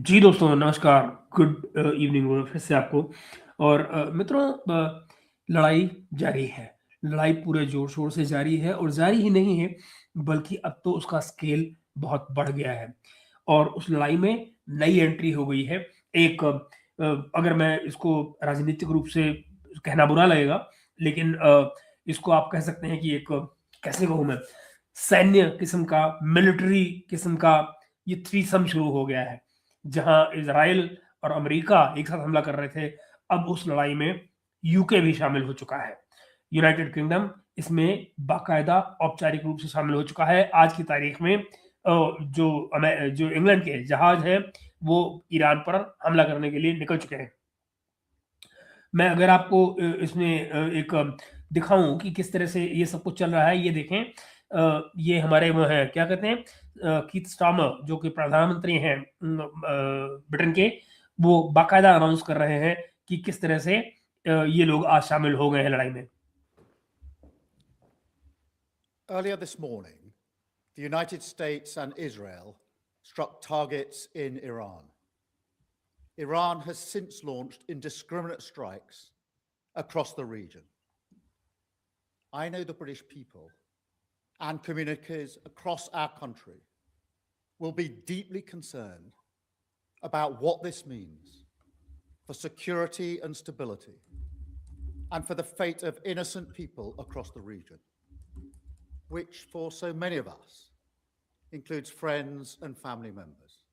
जी दोस्तों, नमस्कार। Good evening फिर से आपको। और मित्रों, लड़ाई जारी है। लड़ाई पूरे ज़ोर-शोर से जारी है और जारी ही नहीं है, बल्कि अब तो उसका स्केल बहुत बढ़ गया है और उस लड़ाई में नई एंट्री हो गई है। एक अगर मैं इसको राजनीतिक रूप से कहना बुरा लगेगा, लेकिन इसको आप कह सकते हैं कि एक कैसे कहूँ मैं, सैन्य किस्म का, मिलिट्री किस्म का ये थ्रीसम शुरू हो गया है। जहां इज़राइल और अमेरिका एक साथ हमला कर रहे थे, अब उस लड़ाई में यूके भी शामिल हो चुका है। यूनाइटेड किंगडम इसमें बाकायदा औपचारिक रूप से शामिल हो चुका है। आज की तारीख में जो इंग्लैंड के जहाज हैं, वो ईरान पर हमला करने के लिए निकल चुके हैं। मैं अगर आपको इसमें एक दिखाऊँ कि किस तरह से ये सब कुछ चल रहा है, ये देखें। ये हमारे वो हैं, क्या कहते हैं, कीथ स्टार्मर जो कि प्रधानमंत्री हैं ब्रिटेन के, वो बाकायदा अनाउंस कर रहे हैं कि किस तरह से ये लोग आज शामिल हो गए हैं लड़ाई में। Earlier this morning, the United States and Israel struck targets in Iran. Iran has since launched indiscriminate strikes across the region. I know the British people and communities across our country will be deeply concerned about what this means for security and stability and for the fate of innocent people across the region, which for so many of us includes friends and family members.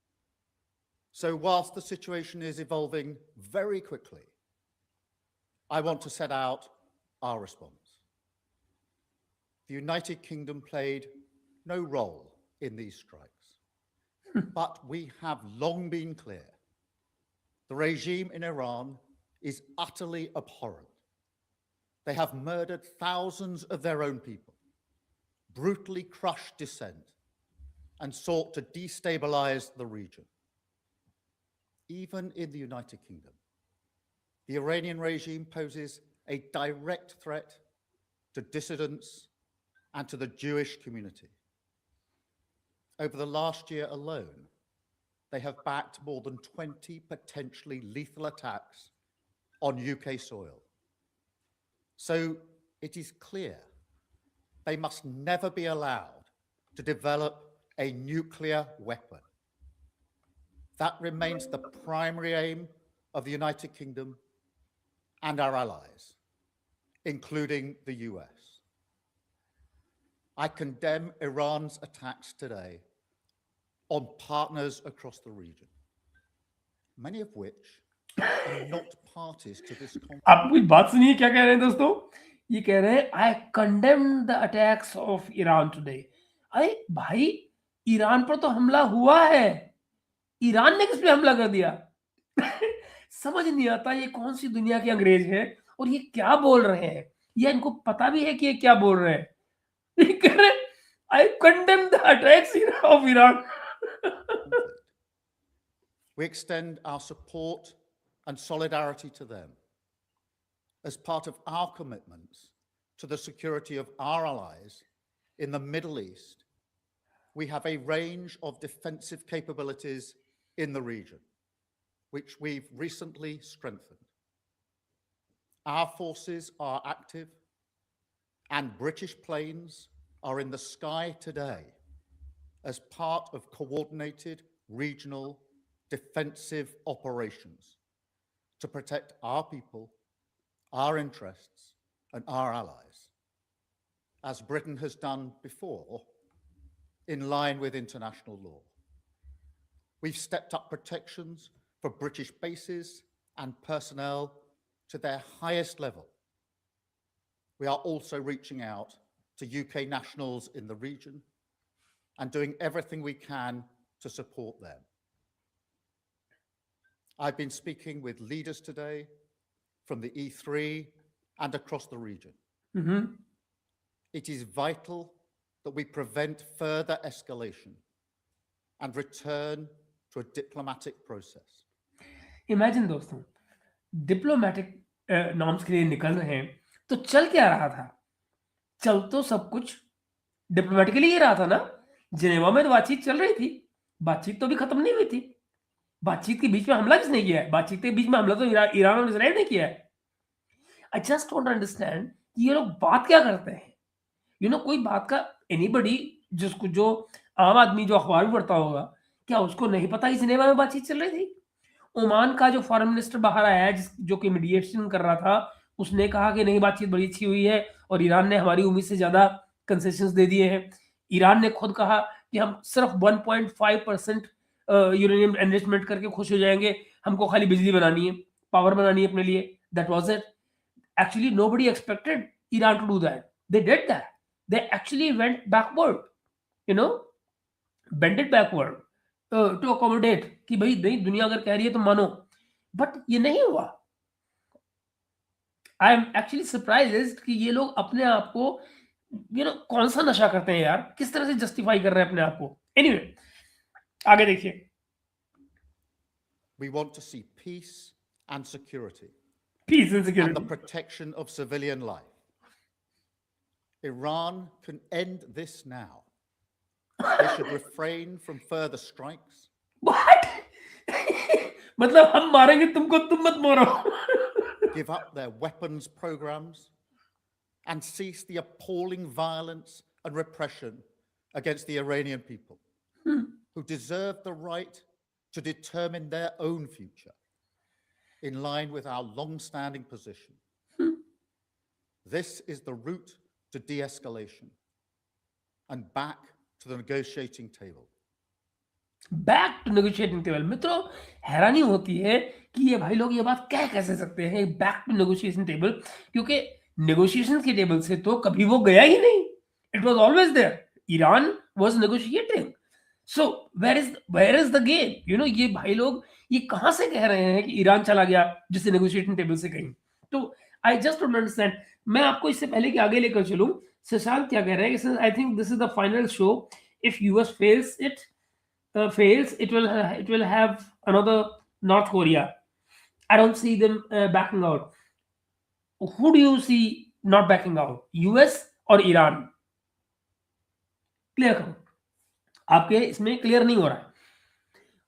So whilst the situation is evolving very quickly, I want to set out our response. The United Kingdom played no role in these strikes, but we have long been clear. The regime in Iran is utterly abhorrent. They have murdered thousands of their own people, brutally crushed dissent, and sought to destabilize the region. Even in the United Kingdom, the Iranian regime poses a direct threat to dissidents and to the Jewish community. Over the last year alone, they have backed more than 20 potentially lethal attacks on UK soil. So it is clear they must never be allowed to develop a nuclear weapon. That remains the primary aim of the United Kingdom and our allies, including the US. I condemn Iran's attacks today on partners across the region, many of which are not parties to this conflict. आप कुछ बात सुनिए क्या कह रहे हैं दोस्तों। ये कह रहे हैं, आई condemn the attacks of Iran today. अरे भाई, ईरान पर तो हमला हुआ है, ईरान ने किस पे हमला कर दिया? समझ नहीं आता ये कौन सी दुनिया के अंग्रेज हैं और ये क्या बोल रहे हैं। या इनको पता भी है कि ये क्या बोल रहे हैं। ये कह रहे हैं, आई condemn the attacks of Iran. We extend our support and solidarity to them as part of our commitments to the security of our allies in the Middle East. We have a range of defensive capabilities in the region, which we've recently strengthened. Our forces are active, and British planes are in the sky today as part of coordinated regional defensive operations to protect our people, our interests, and our allies, as Britain has done before in line with international law. We've stepped up protections for British bases and personnel to their highest level. We are also reaching out to UK nationals in the region and doing everything we can to support them. I've been speaking with leaders today from the E3 and across the region. It is vital that we prevent further escalation and return to a diplomatic process. Imagine दोस्तों, diplomatic norms के लिए निकल रहे हैं, तो चल क्या रहा था? चल तो सब कुछ डिप्लोमेटिकली ही रहा था ना। जिनेवा में तो बातचीत चल रही थी, बातचीत तो अभी खत्म नहीं हुई थी। बातचीत के बीच में हमला किसने किया है? बातचीत के बीच में हमला तो ईरान और इजराइल ने किया है। आई जस्ट डोंट अंडरस्टैंड कि ये लोग बात क्या करते हैं। कोई बात का एनीबडी जिसको जो आम आदमी जो अखबार में पढ़ता होगा, क्या उसको नहीं पता कि सिनेमा में बातचीत चल रही थी? ओमान का जो फॉरेन मिनिस्टर बाहर आया है जो कि मीडिएशन कर रहा था, उसने कहा कि नहीं, बातचीत बड़ी अच्छी हुई है और ईरान ने हमारी उम्मीद से ज़्यादा कंसेशंस दे दिए हैं। ईरान ने खुद कहा कि हम सिर्फ 1.5% यूरेनियम एनरिचमेंट करके खुश हो जाएंगे, हमको खाली बिजली बनानी है, पावर बनानी है अपने लिए। That was it. Actually, nobody expected Iran to do that. They did that. They actually went backward, you know, bended backward to accommodate कि भाई नहीं, दुनिया अगर कह रही है तो मानो, बट ये नहीं हुआ। आई एम एक्चुअली सरप्राइज्ड कि ये लोग अपने आप को कौन सा नशा करते हैं यार, किस तरह से जस्टिफाई कर रहे हैं अपने आप को। एनीवे, आगे देखिए। We want to see peace and security peace and and the security. protection of civilian life. Iran can end this now. They should refrain from further strikes. What? मतलब हम मारेंगे तुमको, तुम मत मारो। Give up their weapons programs and cease the appalling violence and repression against the Iranian people who deserve the right to determine their own future in line with our long-standing position. This is the route to de-escalation and back to the negotiating table. Back to negotiating table. मित्रों, हैरानी होती है कि ये भाई लोग ये बात कह कैसे सकते हैं, बैक टू नेगोशिएशन टेबल, क्योंकि नेगोशिएशन के टेबल से तो कभी वो गया ही नहीं। It was always there. Iran was negotiating. So where is the game? ये भाई लोग ये कहां से कह रहे हैं कि ईरान चला गया जिससे नेगोशिएशन टेबल से कहीं? तो आई जस्ट डोंट अंडरस्टैंड। मैं आपको इससे पहले कि आगे लेकर चलूं, शशांक क्या कह रहे हैं? I think this is the final show. If US fails, it will have another North Korea. I don't see them backing out. Who do you see not backing out? US or Iran? Clear करो, आपके इसमें clear नहीं हो रहा है।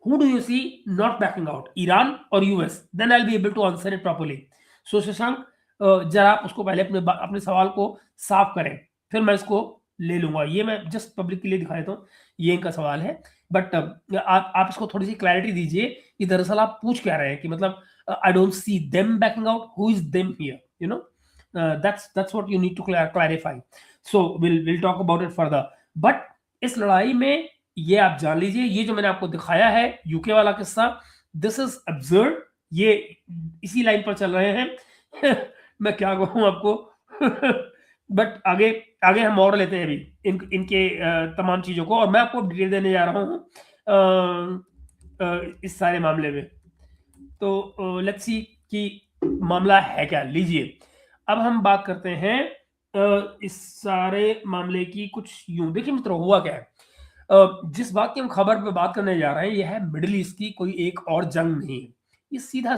Who do you see not backing out? Iran or US? Then I'll be able to answer it properly. So Shashank, जरा आप उसको पहले अपने सवाल को साफ करें, फिर मैं इसको ले लूंगा। ये मैं जस्ट पब्लिक के लिए दिखा देता हूँ, ये इनका सवाल है। बट आप इसको थोड़ी सी क्लैरिटी दीजिए कि दरअसल आप पूछ क्या रहे हैं, कि मतलब I don't see them backing out, who is them here, that's what you need to clarify. So will talk about it further. But इस लड़ाई में ये आप जान लीजिए, ये जो मैंने आपको दिखाया है यूके वाला किस्सा, दिस इज अब्सर्ड। ये इसी लाइन पर चल रहे हैं। मैं क्या कहूँ आपको। बट आगे आगे हम और लेते हैं अभी इनके तमाम चीजों को, और मैं आपको डिटेल देने जा रहा हूँ इस सारे मामले में। तो लेट्स सी कि मामला है क्या। लीजिए, अब हम बात करते हैं इस सारे मामले की। कुछ यूं देखिए मित्रों, हुआ क्या है। जिस बात की हम खबर पे बात करने जा रहे हैं, यह है मिडिल ईस्ट की कोई एक और जंग नहीं है। ये सीधा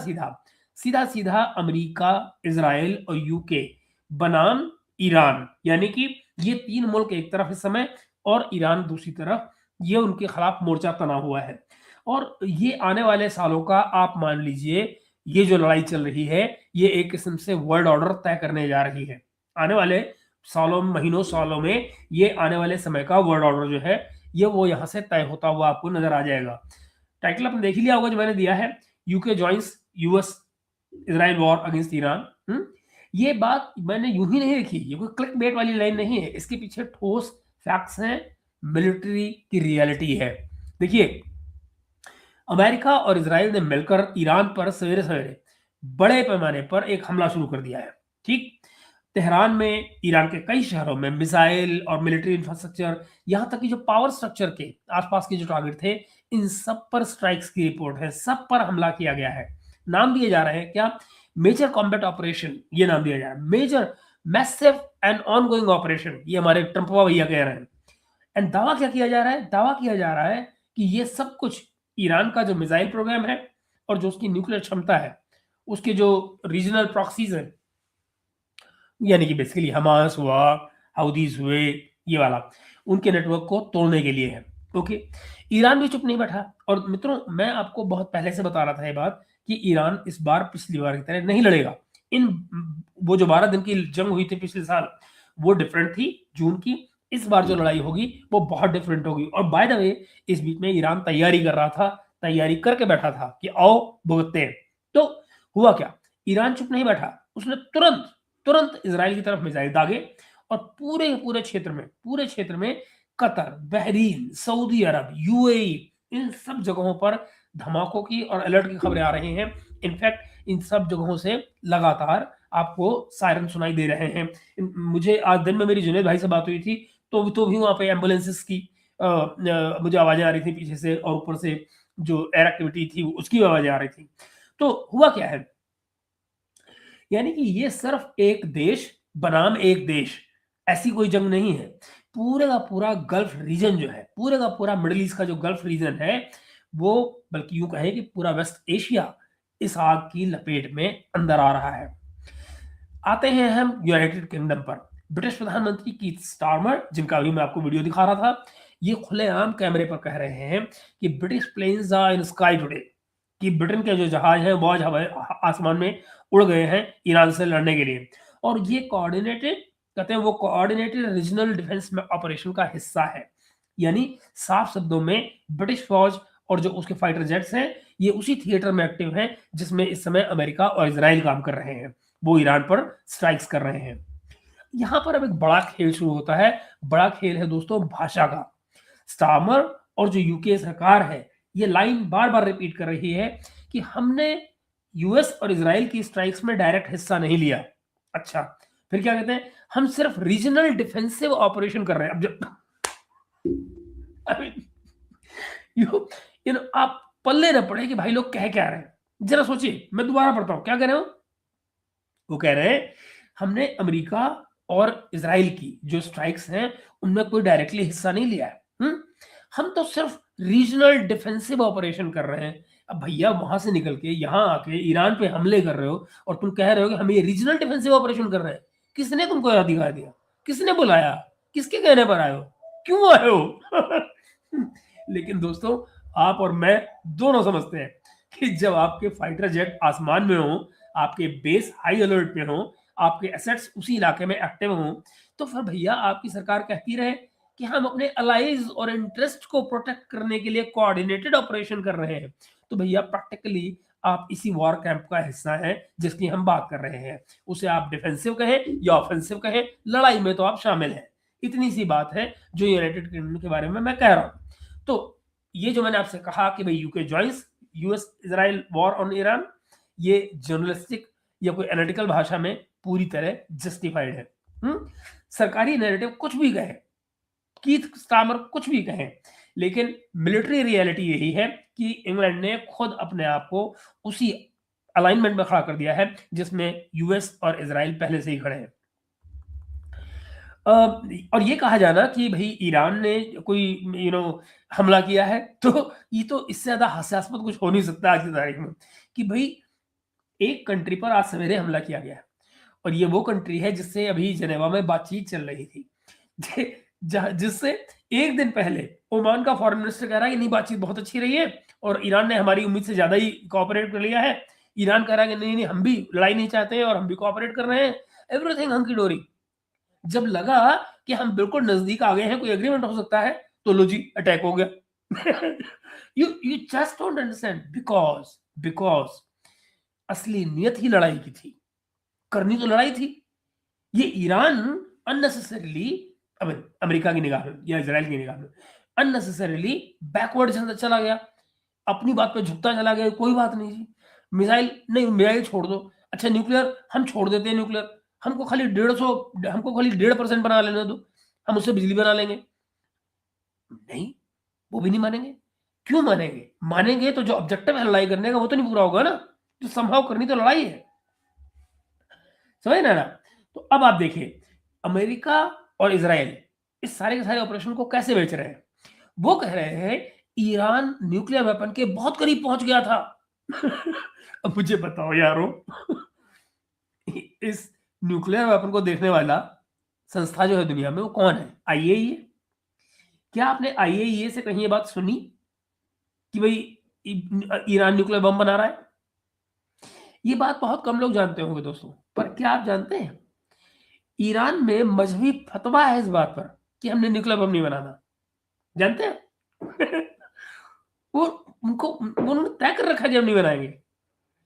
सीधा अमेरिका, इजराइल और यूके बनाम ईरान, यानी कि ये तीन मुल्क एक तरफ इस समय और ईरान दूसरी तरफ, ये उनके खिलाफ मोर्चा तना हुआ है। और ये आने वाले सालों का आप मान लीजिए, ये जो लड़ाई चल रही है, ये एक किस्म से वर्ल्ड ऑर्डर तय करने जा रही है। आने वाले सालों, महीनों, सालों में ये आने वाले समय का वर्ल्ड ऑर्डर जो है, ये वो यहाँ से तय होता हुआ आपको नजर आ जाएगा। टाइटल आपने देख लिया होगा जो मैंने दिया है, UK joins US Israel war against Iran. ये बात मैंने यूं ही नहीं लिखी, ये कोई क्लिक बेट वाली लाइन नहीं है। इसके पीछे ठोस फैक्ट्स हैं, मिलिट्री की रियलिटी है। देखिए, अमेरिका और इजराइल ने मिलकर ईरान पर सवेरे सवेरे बड़े पैमाने पर एक हमला शुरू कर दिया है। ठीक, तेहरान में, ईरान के कई शहरों में मिसाइल और मिलिट्री इंफ्रास्ट्रक्चर, यहाँ तक कि जो पावर स्ट्रक्चर के आसपास के जो टारगेट थे, इन सब पर स्ट्राइक्स की रिपोर्ट है, सब पर हमला किया गया है। नाम दिए जा रहे हैं क्या? मेजर कॉम्बैट ऑपरेशन, ये नाम दिया जा रहा है। Major, massive and ongoing operation, ये हमारे ट्रंपवा भैया कह रहे हैं। एंड दावा क्या किया जा रहा है? दावा किया जा रहा है कि ये सब कुछ ईरान का जो मिसाइल प्रोग्राम है और जो उसकी न्यूक्लियर क्षमता है, उसके जो रीजनल प्रॉक्सीज हैं, यानी कि बेसिकली हमास हुआ, हाउदीज हुए, ये वाला, उनके नेटवर्क को तोड़ने के लिए है। ओके, ईरान भी चुप नहीं बैठा। और मित्रों, मैं आपको बहुत पहले से बता रहा था ये बात कि ईरान इस बार पिछली बार की तरह नहीं लड़ेगा। इन वो जो 12 दिन की जंग हुई थी पिछले साल, वो डिफरेंट थी जून की। इस बार जो लड़ाई होगी वो बहुत डिफरेंट होगी। और बाय द वे, इस बीच में ईरान तैयारी कर रहा था, तैयारी करके बैठा था कि आओ भुगतते हैं। तो हुआ क्या, ईरान चुप नहीं बैठा, उसने तुरंत तुरंत इजराइल की तरफ मिसाइल दागे और पूरे पूरे क्षेत्र में कतर, बहरीन, सऊदी अरब, यूएई, इन सब जगहों पर धमाकों की और अलर्ट की खबरें आ रही हैं। इनफैक्ट इन सब जगहों से लगातार आपको सायरन सुनाई दे रहे हैं। मुझे आज दिन में मेरी जुनैद भाई से बात हुई थी, तो भी वहाँ पे एम्बुलेंसेस की मुझे आवाज़ें आ रही थी पीछे से, और ऊपर से जो एयर एक्टिविटी थी उसकी आवाज़ें आ रही थी। तो हुआ क्या है, यानी कि ये सिर्फ एक देश बनाम एक देश, ऐसी कोई जंग नहीं है। पूरे का पूरा गल्फ रीजन जो है, पूरे का पूरा मिडल ईस्ट का जो गल्फ रीजन है, वो, बल्कि यूं कहे कि पूरा वेस्ट एशिया इस आग की लपेट में अंदर आ रहा है। आते हैं हम यूनाइटेड किंगडम पर। ब्रिटिश प्रधानमंत्री कीथ स्टारमर, जिनका अभी मैं आपको वीडियो दिखा रहा था, ये खुलेआम कैमरे पर कह रहे हैं कि British planes are in sky today, कि ब्रिटेन के जो जहाज हैं वो आज आसमान में उड़ गए हैं ईरान से लड़ने के लिए। और ये कोऑर्डिनेटेड, कहते हैं वो कोऑर्डिनेटेड रीजनल डिफेंस ऑपरेशन का हिस्सा है। यानी साफ शब्दों में, ब्रिटिश फौज और जो उसके फाइटर जेट्स हैं, ये उसी थिएटर में एक्टिव हैं जिसमें इस समय अमेरिका और इजराइल काम कर रहे हैं। वो ईरान पर स्ट्राइक्स कर रहे हैं। यहां पर अब एक बड़ा खेल शुरू होता है। बड़ा खेल है दोस्तों भाषा का। स्टार्मर और जो यूके सरकार है, ये लाइन बार बार रिपीट कर रही है कि हमने यूएस और इसराइल की स्ट्राइक्स में डायरेक्ट हिस्सा नहीं लिया। अच्छा, फिर क्या कहते हैं, हम सिर्फ रीजनल डिफेंसिव ऑपरेशन कर रहे हैं। अब जब यू नो आप पल्ले न पड़े कि भाई लोग कह क्या रहे हैं। जरा सोचिए, मैं दोबारा पढ़ता हूं क्या कह रहे हो। वो कह रहे हैं हमने अमेरिका और इजराइल की जो स्ट्राइक्स हैं उनमें कोई डायरेक्टली हिस्सा नहीं लिया है। हम तो सिर्फ रीजनल डिफेंसिव ऑपरेशन कर रहे हैं। अब भैया वहां से निकल के यहाँ आके ईरान पे हमले कर रहे हो और तुम कह रहे हो कि हम ये रीजनल डिफेंसिव ऑपरेशन कर रहे हैं। किसने तुमको अधिकार दिया, किसने बुलाया, किसके कहने पर आए हो, क्यों आए हो? लेकिन दोस्तों, आप और मैं दोनों समझते हैं कि जब आपके फाइटर जेट आसमान में हो, आपके बेस हाई अलर्ट पे हो, आपके एसेट्स उसी इलाके में एक्टिव हो, तो फिर भैया आपकी सरकार कहती रहे कि हम अपने अलाइज और इंटरेस्ट को प्रोटेक्ट करने के लिए कोऑर्डिनेटेड ऑपरेशन कर रहे हैं। तो भैया प्रैक्टिकली आप इसी वॉर कैंप का हिस्सा हैं जिसकी हम बात कर रहे हैं। उसे आप डिफेंसिव कहें या ऑफेंसिव कहें, लड़ाई में तो आप शामिल हैं। इतनी सी बात है जो यूनाइटेड किंगडम के बारे में मैं कह रहा हूं। तो ये जो मैंने आपसे कहा कि भाई UK joins US Israel war on Iran, ये जर्नलिस्टिक या कोई एनालिटिकल भाषा में पूरी तरह जस्टिफाइड है। सरकारी नैरेटिव कुछ भी कहे, कीथ स्टार्मर कुछ भी कहें, लेकिन मिलिट्री रियलिटी यही है कि इंग्लैंड ने खुद अपने आप को उसी अलाइनमेंट में खड़ा कर दिया है जिसमें यूएस और इजराइल पहले से ही खड़े हैं। और ये कहा जाना कि भाई ईरान ने कोई हमला किया है, तो ये तो इससे ज्यादा हास्यास्पद कुछ हो नहीं सकता आज की तारीख में कि भाई एक कंट्री पर आज सवेरे हमला किया गया है। और ये वो कंट्री है जिससे अभी जेनेवा में बातचीत चल रही थी, जिससे एक दिन पहले ओमान का फॉरेन मिनिस्टर कह रहा है कि नहीं, बातचीत बहुत अच्छी रही है और ईरान ने हमारी उम्मीद से ज्यादा ही कोऑपरेट कर लिया है। ईरान कह रहा है कि नहीं नहीं, हम भी लड़ाई नहीं चाहते हैं और हम भी कोऑपरेट कर रहे हैं, एवरीथिंग हंकी डोरी। जब लगा कि हम बिल्कुल नजदीक आ गए हैं, कोई एग्रीमेंट हो सकता है, तो लो जी, अटैक हो गया। You just don't understand, because असली नियत ही लड़ाई की थी, करनी तो लड़ाई थी। ये ईरान अननेसेसरीली, अमेरिका की निगाह में या इजराइल की निगाह में अननेसेसरीली बैकवर्ड चला गया, अपनी बात पे झुकता चला गया। कोई बात नहीं जी, मिसाइल नहीं, मिसाइल छोड़ दो। अच्छा, न्यूक्लियर हम छोड़ देते हैं, न्यूक्लियर हमको खाली 1.5% बना लेने दो, हम उससे बिजली बना लेंगे। नहीं, वो भी नहीं मानेंगे। क्यों मानेंगे? मानेंगे तो जो ऑब्जेक्टिव है लड़ाई करने का वो तो नहीं पूरा होगा ना, जो संभव करनी तो लड़ाई है। समझ ना? तो अब आप देखिए, अमेरिका और इजराइल इस सारे के सारे ऑपरेशन को कैसे बेच रहे हैं। वो कह रहे हैं ईरान न्यूक्लियर वेपन के बहुत करीब पहुंच गया था। अब मुझे बताओ यारो, इस न्यूक्लियर वेपन को देखने वाला संस्था जो है दुनिया में, वो कौन है? आईएईए, क्या आपने IAEA से कहीं ये बात सुनी कि भाई ईरान न्यूक्लियर बम बना रहा है? ये बात बहुत कम लोग जानते होंगे दोस्तों, पर क्या आप जानते हैं ईरान में मजहबी फतवा है इस बात पर कि हमने न्यूक्लियर बम नहीं बनाना। जानते हैं? वो उनको उन्होंने तय कर रखा है कि हम नहीं बनाएंगे,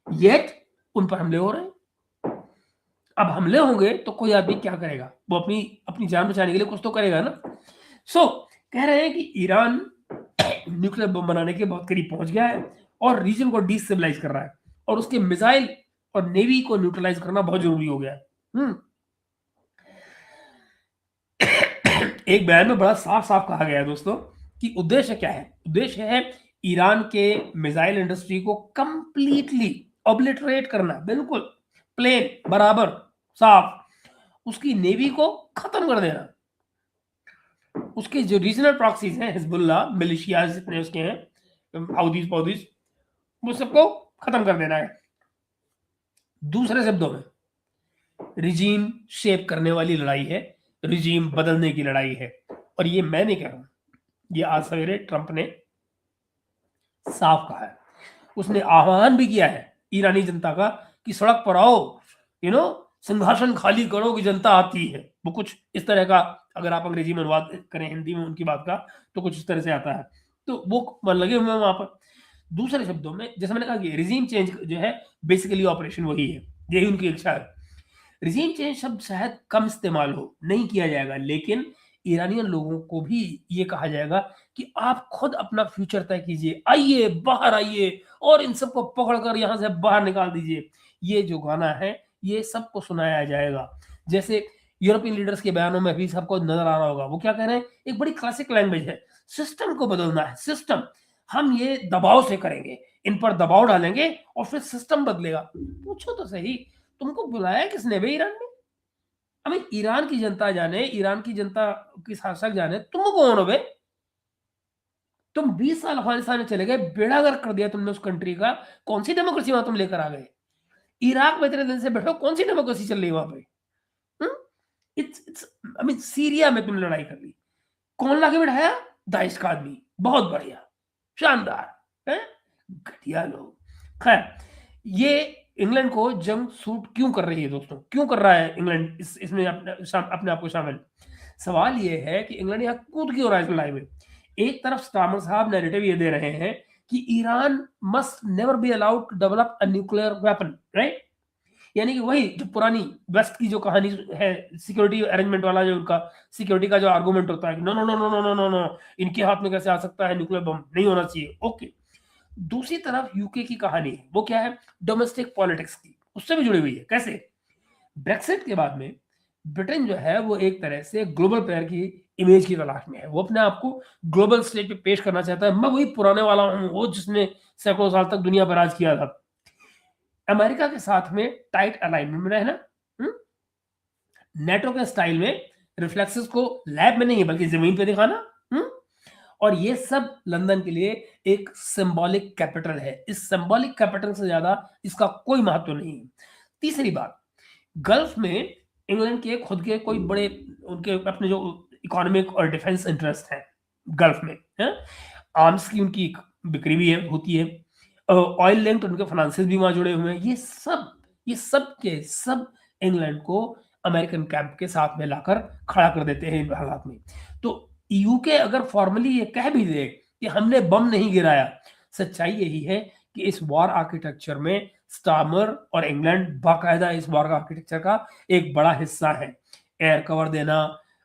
येट उन पर हमले हो रहे हैं। अब हमले होंगे तो कोई आदमी क्या करेगा? वो अपनी अपनी जान बचाने के लिए कुछ तो करेगा ना। कह रहे हैं कि ईरान न्यूक्लियर बम बनाने के बहुत करीब पहुंच गया है और रीजन को डिस्टेबलाइज कर रहा है और उसके मिसाइल और नेवी को न्यूट्रलाइज करना बहुत जरूरी हो गया है। एक बयान में बड़ा साफ साफ कहा गया है दोस्तों कि उद्देश्य क्या है? उद्देश्य है ईरान के मिसाइल इंडस्ट्री को कंप्लीटली ऑब्लिटरेट करना, बिल्कुल प्लेन बराबर साफ, उसकी नेवी को खत्म कर देना, उसके जो रीजनल प्रॉक्सीज हैं, हिजबुल्लाह मिलिशियाज जितने उसके हैं, हाउदीज पौदीज, वो सबको खत्म कर देना है। दूसरे शब्दों में रिजीम शेप करने वाली लड़ाई है, रिजीम बदलने की लड़ाई है। और ये मैं नहीं कह रहा हूं, ये आज सवेरे ट्रंप ने साफ कहा है। उसने आह्वान भी किया है ईरानी जनता का कि सड़क पर आओ, सिंहासन खाली करो कि जनता आती है। वो कुछ इस तरह का, अगर आप अंग्रेजी में अनुवाद करें हिंदी में उनकी बात का, तो कुछ इस तरह से आता है। तो वो मन लगे हुए वहां पर। दूसरे शब्दों में, जैसे मैंने कहा कि रिजीम चेंज जो है बेसिकली ऑपरेशन वही है, यही उनकी इच्छा है। रिजीम चेंज शब्द शायद कम इस्तेमाल हो, नहीं किया जाएगा, लेकिन ईरानियन लोगों को भी ये कहा जाएगा कि आप खुद अपना फ्यूचर तय कीजिए, आइए बाहर आइए और इन सबको पकड़कर यहां से बाहर निकाल दीजिए। ये जो गाना है ये सबको सुनाया जाएगा। जैसे यूरोपियन लीडर्स के बयानों में भी सबको नजर आ रहा होगा, वो क्या कह रहे हैं? एक बड़ी क्लासिक लैंग्वेज है, सिस्टम को बदलना है, सिस्टम। हम ये दबाव से करेंगे, इन पर दबाव डालेंगे और फिर सिस्टम बदलेगा। पूछो तो सही, तुमको बुलाया किसने भाई ईरान में? अभी ईरान की जनता जाने, ईरान की जनता की शासक जाने, तुम कौन हो बे? तुम 20 साल अफगानिस्तान में चले गए, बेड़ा गर्क कर दिया तुमने उस कंट्री का। कौन सी डेमोक्रेसी वहां तुम लेकर आ गए? इराक में इतने दिन से बैठो, कौन सी डेमोक्रेसी चल रही है वहां पे? इट्स आई मीन सीरिया में तुमने लड़ाई कर ली, कौन लाके बैठाया? दाइश का आदमी, बहुत बढ़िया, शानदार है। घटिया लोग। खैर, ये इंग्लैंड को जंग सूट क्यों कर रही है दोस्तों? क्यों कर रहा है इंग्लैंड इसमें अपने आप को शामिल? सवाल ये है कि इंग्लैंड यहाँ कूद क्यों रहा है इस लड़ाई में? एक तरफ स्टार्मर साहब नैरेटिव ये दे रहे हैं कि Iran must never be allowed to develop a nuclear weapon, right? यानी कि वही जो पुरानी वेस्ट की जो कहानी है, सिक्योरिटी अरेंजमेंट वाला, जो उनका सिक्योरिटी का जो आर्गुमेंट होता है कि no no no no no no no no, इनके हाथ में कैसे आ सकता है न्यूक्लियर बम, नहीं होना चाहिए। ओके, दूसरी तरफ यूके की कहानी है, वो क्या है? डोमेस्टिक पॉलिटिक्स की, उससे भी जुड़ी हुई है। कैसे? ब्रेक्सिट के बाद में ब्रिटेन जो है वो एक तरह से ग्लोबल प्लेयर की इमेज की तलाश में है, वो अपने आप को ग्लोबल स्टेज पे पेश करना चाहता है। मैं वही पुराने वाला हूँ, वो जिसने सैकड़ों साल तक दुनिया पर राज किया था। अमेरिका के साथ में टाइट अलाइनमेंट में रहना, नेटो के स्टाइल में रिफ्लेक्सेस को लैब में नहीं बल्कि जमीन पे दिखाना, और ये सब लंदन के लिए एक सिंबॉलिक कैपिटल है। इस सिंबॉलिक कैपिटल से ज्यादा इसका कोई महत्व नहीं है। तीसरी बात, गल्फ में इंग्लैंड के खुद के कोई बड़े उनके अपने जो इकोनॉमिक और डिफेंस इंटरेस्ट है गल्फ में, आर्म्स की उनकी बिक्री भी है, होती है, ऑयल लिंक्ड उनके फाइनेंसेस भी वहां जुड़े हुए हैं। ये सब के सब इंग्लैंड को अमेरिकन कैंप के साथ में लाकर खड़ा कर देते हैं इन हालात में। तो यूके अगर फॉर्मली ये कह भी दे कि हमने बम नहीं गिराया, सच्चाई यही है कि इस वॉर आर्किटेक्चर में स्टार्मर और इंग्लैंड बाकायदा इस वॉर आर्किटेक्चर का एक बड़ा हिस्सा है। एयर कवर देना,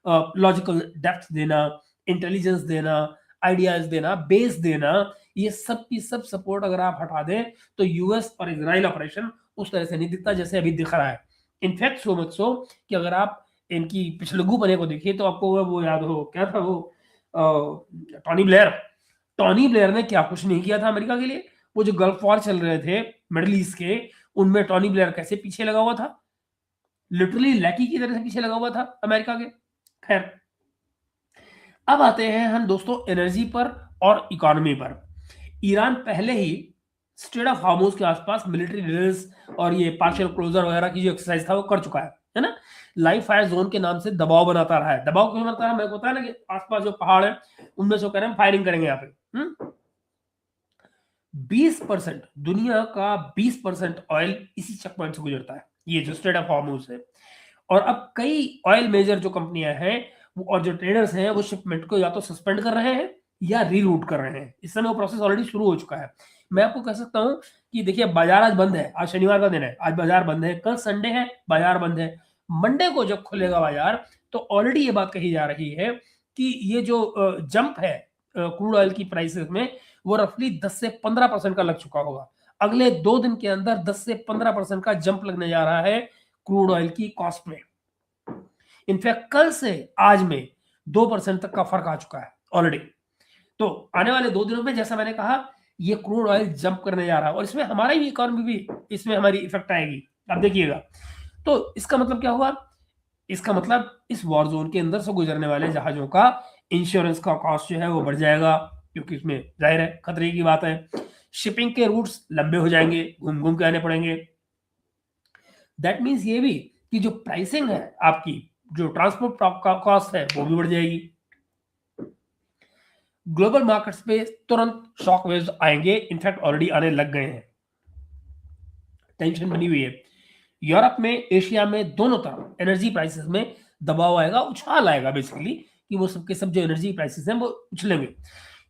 लॉजिकल डेप्थ देना, इंटेलिजेंस देना, आइडियाज देना, बेस देना, ये सब की सब सपोर्ट अगर आप हटा दें तो यूएस और इजराइल ऑपरेशन उस तरह से नहीं दिखता जैसे अभी दिख रहा है। इनफैक्ट सो मच सो कि अगर आप इनकी पिछलग्गू बने को देखिए तो आपको वो याद हो, क्या था वो, टॉनी ब्लेयर ने क्या कुछ नहीं किया था अमेरिका के लिए। वो जो गल्फ वॉर चल रहे थे मिडिल ईस्ट के, उनमें टॉनी ब्लेयर कैसे पीछे लगा हुआ था, लिटरली लैकी की तरह से पीछे लगा हुआ था अमेरिका के। खैर, अब आते हैं हम दोस्तों एनर्जी पर और इकोनॉमी पर। ईरान पहले ही स्ट्रेट ऑफ हार्मोज के आसपास मिलिट्री ड्रिल्स और ये पार्शियल क्लोजर वगैरह की जो एक्सरसाइज था वो कर चुका है। है ना। लाइव फायर जोन के नाम से दबाव बनाता रहा है। दबाव क्यों बनाता रहा है? मेरे को पता है ना कि आसपास जो पहाड़ है उनमें से कह रहे हैं फायरिंग करेंगे यहाँ पे। 20% दुनिया का 20% ऑयल इसी चेक पॉइंट से गुजरता है, ये जो स्ट्रेट ऑफ हॉर्मुज है। और अब कई ऑयल मेजर जो कंपनियां हैं और जो ट्रेडर्स हैं वो शिपमेंट को या तो सस्पेंड कर रहे हैं या रीरूट कर रहे हैं। इस समय वो प्रोसेस ऑलरेडी शुरू हो चुका है। मैं आपको कह सकता हूं कि देखिए बाजार आज बंद है, आज शनिवार का दिन है, आज बाजार बंद है, कल संडे है, बाजार बंद है। मंडे को जब खुलेगा बाजार तो ऑलरेडी ये बात कही जा रही है कि ये जो जंप है क्रूड ऑयल की प्राइसेस में वो रफली 10 से 15% का लग चुका होगा। अगले 2 दिन के अंदर 10 से 15% का जंप लगने जा रहा है क्रूड ऑयल की कॉस्ट में। इनफैक्ट कल से आज में 2% तक का फर्क आ चुका है ऑलरेडी। तो आने वाले 2 दिनों में जैसा मैंने कहा ये क्रूड ऑयल जंप करने जा रहा है और इसमें हमारी भी इकोनॉमी भी इसमें हमारी इफेक्ट आएगी, आप देखिएगा। तो इसका मतलब क्या हुआ? इसका मतलब इस वॉर जोन के अंदर से गुजरने वाले जहाजों का इंश्योरेंस का कॉस्ट जो है वो बढ़ जाएगा, क्योंकि इसमें जाहिर है खतरे की बात है। शिपिंग के रूट्स लंबे हो जाएंगे, घूम घूम के आने पड़ेंगे। दैट मीन्स ये भी कि जो प्राइसिंग है आपकी, जो ट्रांसपोर्ट कॉस्ट है वो भी बढ़ जाएगी। ग्लोबल मार्केट्स पे तुरंत शॉक वेव्स आएंगे, इनफैक्ट ऑलरेडी आने लग गए हैं। टेंशन बनी हुई है यूरोप में, एशिया में, दोनों तरफ एनर्जी प्राइसेस में दबाव आएगा, उछाल आएगा बेसिकली, कि वो सबके सब जो एनर्जी प्राइसेस हैं वो उछलेंगे।